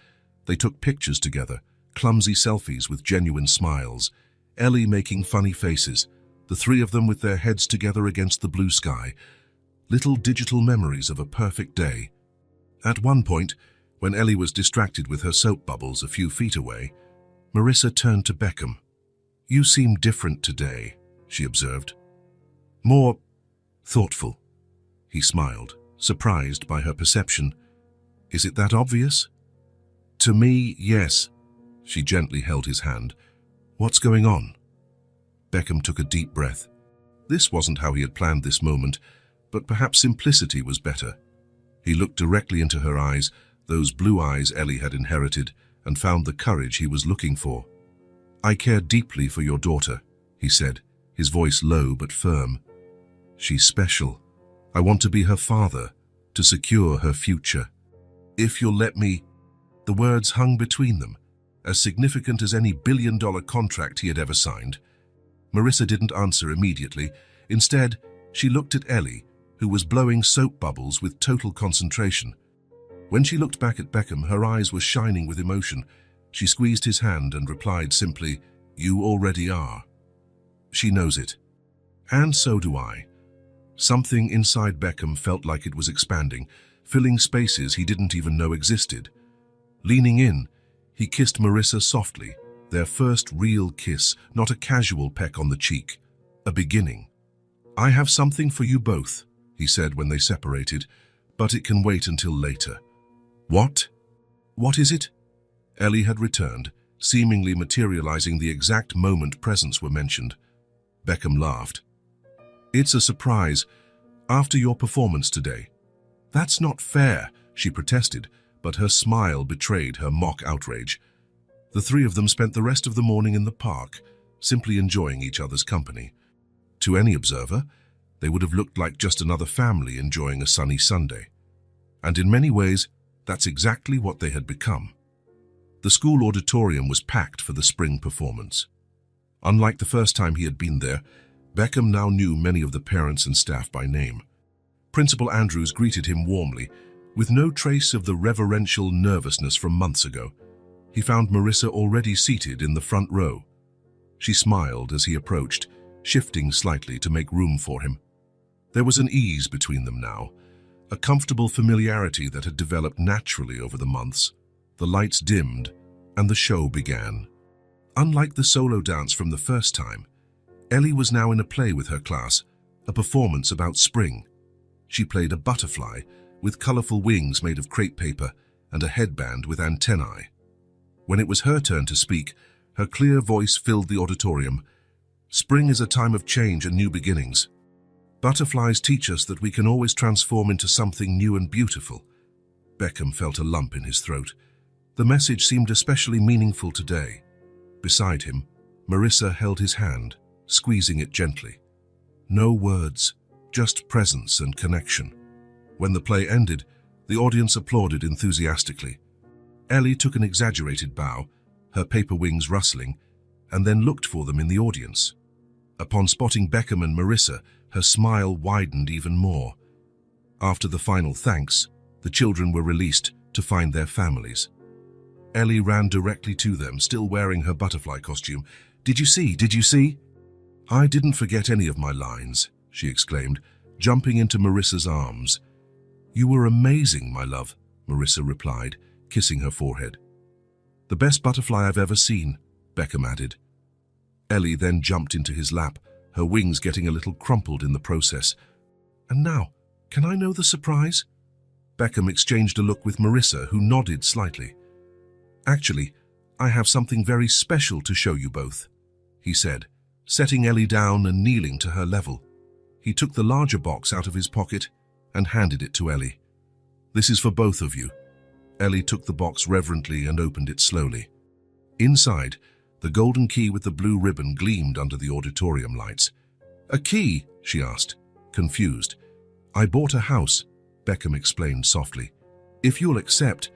They took pictures together, clumsy selfies with genuine smiles, Ellie making funny faces, the 3 of them with their heads together against the blue sky. Little digital memories of a perfect day. At one point, when Ellie was distracted with her soap bubbles a few feet away, Marissa turned to Beckham. "You seem different today," she observed. "More thoughtful." He smiled, surprised by her perception. "Is it that obvious?" "To me, yes." She gently held his hand. "What's going on?" Beckham took a deep breath. This wasn't how he had planned this moment, but perhaps simplicity was better. He looked directly into her eyes, those blue eyes Ellie had inherited, and found the courage he was looking for. "I care deeply for your daughter," he said, his voice low but firm. "She's special. I want to be her father, to secure her future. If you'll let me..." The words hung between them, as significant as any billion-dollar contract he had ever signed. Marissa didn't answer immediately. Instead, she looked at Ellie, who was blowing soap bubbles with total concentration. When she looked back at Beckham, her eyes were shining with emotion. She squeezed his hand and replied simply, "You already are." "She knows it. And so do I." Something inside Beckham felt like it was expanding, filling spaces he didn't even know existed. Leaning in, he kissed Marissa softly, their first real kiss, not a casual peck on the cheek. A beginning. "I have something for you both," he said when they separated, "but it can wait until later." "What? What is it?" Ellie had returned, seemingly materializing the exact moment presents were mentioned. Beckham laughed. "It's a surprise. After your performance today. That's not fair, she protested, but her smile betrayed her mock outrage. The three of them spent the rest of the morning in the park, simply enjoying each other's company. To any observer, they would have looked like just another family enjoying a sunny Sunday. And in many ways, that's exactly what they had become. The school auditorium was packed for the spring performance. Unlike the first time he had been there, Beckham now knew many of the parents and staff by name. Principal Andrews greeted him warmly, with no trace of the reverential nervousness from months ago. He found Marissa already seated in the front row. She smiled as he approached, shifting slightly to make room for him. There was an ease between them now, a comfortable familiarity that had developed naturally over the months. The lights dimmed, and the show began. Unlike the solo dance from the first time, Ellie was now in a play with her class, a performance about spring. She played a butterfly with colorful wings made of crepe paper and a headband with antennae. When it was her turn to speak, her clear voice filled the auditorium. Spring is a time of change and new beginnings. Butterflies teach us that we can always transform into something new and beautiful. Beckham felt a lump in his throat. The message seemed especially meaningful today. Beside him, Marissa held his hand, squeezing it gently. No words, just presence and connection. When the play ended, the audience applauded enthusiastically. Ellie took an exaggerated bow, her paper wings rustling, and then looked for them in the audience. Upon spotting Beckham and Marissa, her smile widened even more. After the final thanks, the children were released to find their families. Ellie ran directly to them, still wearing her butterfly costume. Did you see? Did you see?" "I didn't forget any of my lines," she exclaimed, jumping into Marissa's arms. "You were amazing, my love," Marissa replied, kissing her forehead. "The best butterfly I've ever seen," Beckham added. Ellie then jumped into his lap, her wings getting a little crumpled in the process. "And now, can I know the surprise?" Beckham exchanged a look with Marissa, who nodded slightly. "Actually, I have something very special to show you both," he said, setting Ellie down and kneeling to her level. He took the larger box out of his pocket and handed it to Ellie. "This is for both of you." Ellie took the box reverently and opened it slowly. Inside, the golden key with the blue ribbon gleamed under the auditorium lights. "A key?" she asked, confused. "I bought a house," Beckham explained softly. "If you'll accept,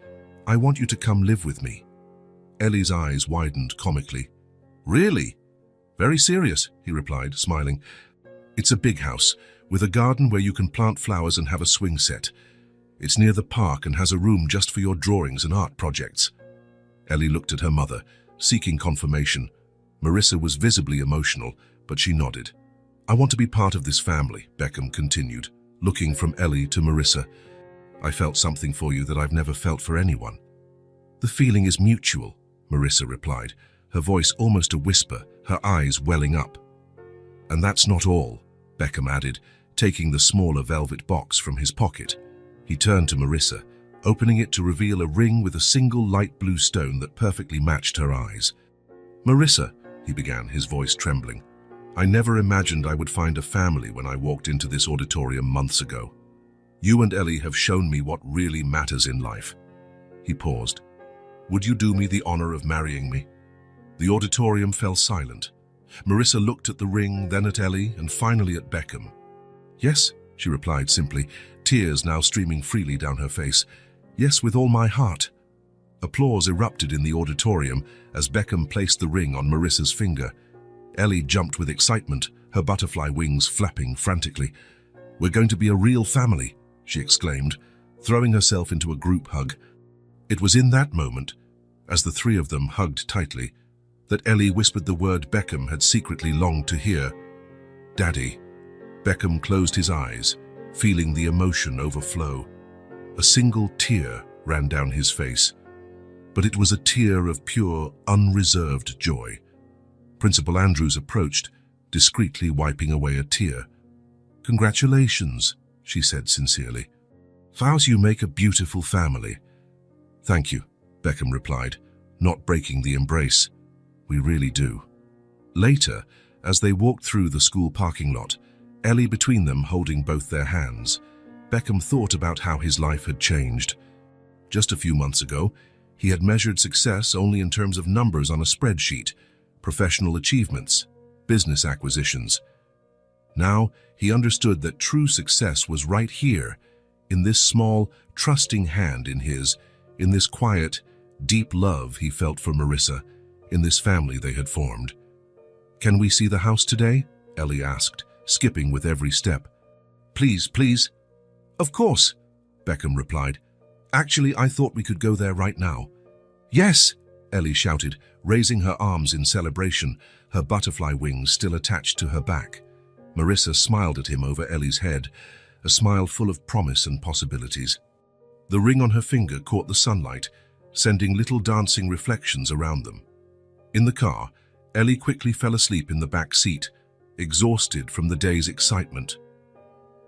I want you to come live with me." Ellie's eyes widened comically. "Really?" "Very serious," he replied, smiling. "It's a big house, with a garden where you can plant flowers and have a swing set. It's near the park and has a room just for your drawings and art projects." Ellie looked at her mother, seeking confirmation. Marissa was visibly emotional, but she nodded. "I want to be part of this family," Beckham continued, looking from Ellie to Marissa. "I felt something for you that I've never felt for anyone." "The feeling is mutual," Marissa replied, her voice almost a whisper, her eyes welling up. "And that's not all," Beckham added, taking the smaller velvet box from his pocket. He turned to Marissa, opening it to reveal a ring with a single light blue stone that perfectly matched her eyes. "Marissa," he began, his voice trembling, "I never imagined I would find a family when I walked into this auditorium months ago. You and Ellie have shown me what really matters in life." He paused. "Would you do me the honor of marrying me?" The auditorium fell silent. Marissa looked at the ring, then at Ellie, and finally at Beckham. "Yes," she replied simply, tears now streaming freely down her face. "Yes, with all my heart." Applause erupted in the auditorium as Beckham placed the ring on Marissa's finger. Ellie jumped with excitement, her butterfly wings flapping frantically. "We're going to be a real family," she exclaimed, throwing herself into a group hug. It was in that moment, as the three of them hugged tightly, that Ellie whispered the word Beckham had secretly longed to hear. "Daddy." Beckham closed his eyes, feeling the emotion overflow. A single tear ran down his face, but it was a tear of pure, unreserved joy. Principal Andrews approached, discreetly wiping away a tear. "Congratulations," she said sincerely. "Vows you make a beautiful family." "Thank you," Beckham replied, not breaking the embrace. "We really do." Later, as they walked through the school parking lot, Ellie between them holding both their hands. Beckham thought about how his life had changed. Just a few months ago, he had measured success only in terms of numbers on a spreadsheet, professional achievements, business acquisitions. Now, he understood that true success was right here, in this small, trusting hand in his, in this quiet, deep love he felt for Marissa, in this family they had formed. "Can we see the house today?" Ellie asked, skipping with every step. "Please, please." "Of course," Beckham replied. "Actually, I thought we could go there right now." "Yes," Ellie shouted, raising her arms in celebration, her butterfly wings still attached to her back. Marissa smiled at him over Ellie's head, a smile full of promise and possibilities. The ring on her finger caught the sunlight, sending little dancing reflections around them. In the car, Ellie quickly fell asleep in the back seat, exhausted from the day's excitement.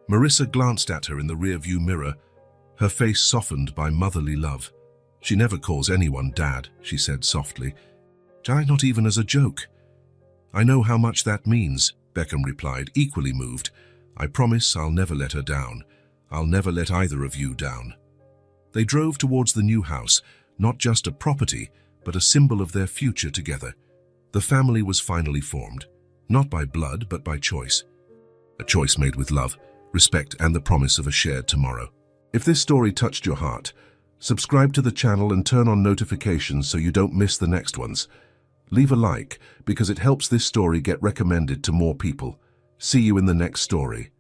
Marissa glanced at her in the rearview mirror, her face softened by motherly love. "She never calls anyone Dad," she said softly. "Not even as a joke." "I know how much that means," Beckham replied, equally moved. "I promise I'll never let her down. I'll never let either of you down." They drove towards the new house, not just a property, but a symbol of their future together. The family was finally formed, not by blood, but by choice. A choice made with love, respect, and the promise of a shared tomorrow. If this story touched your heart, subscribe to the channel and turn on notifications so you don't miss the next ones. Leave a like, because it helps this story get recommended to more people. See you in the next story.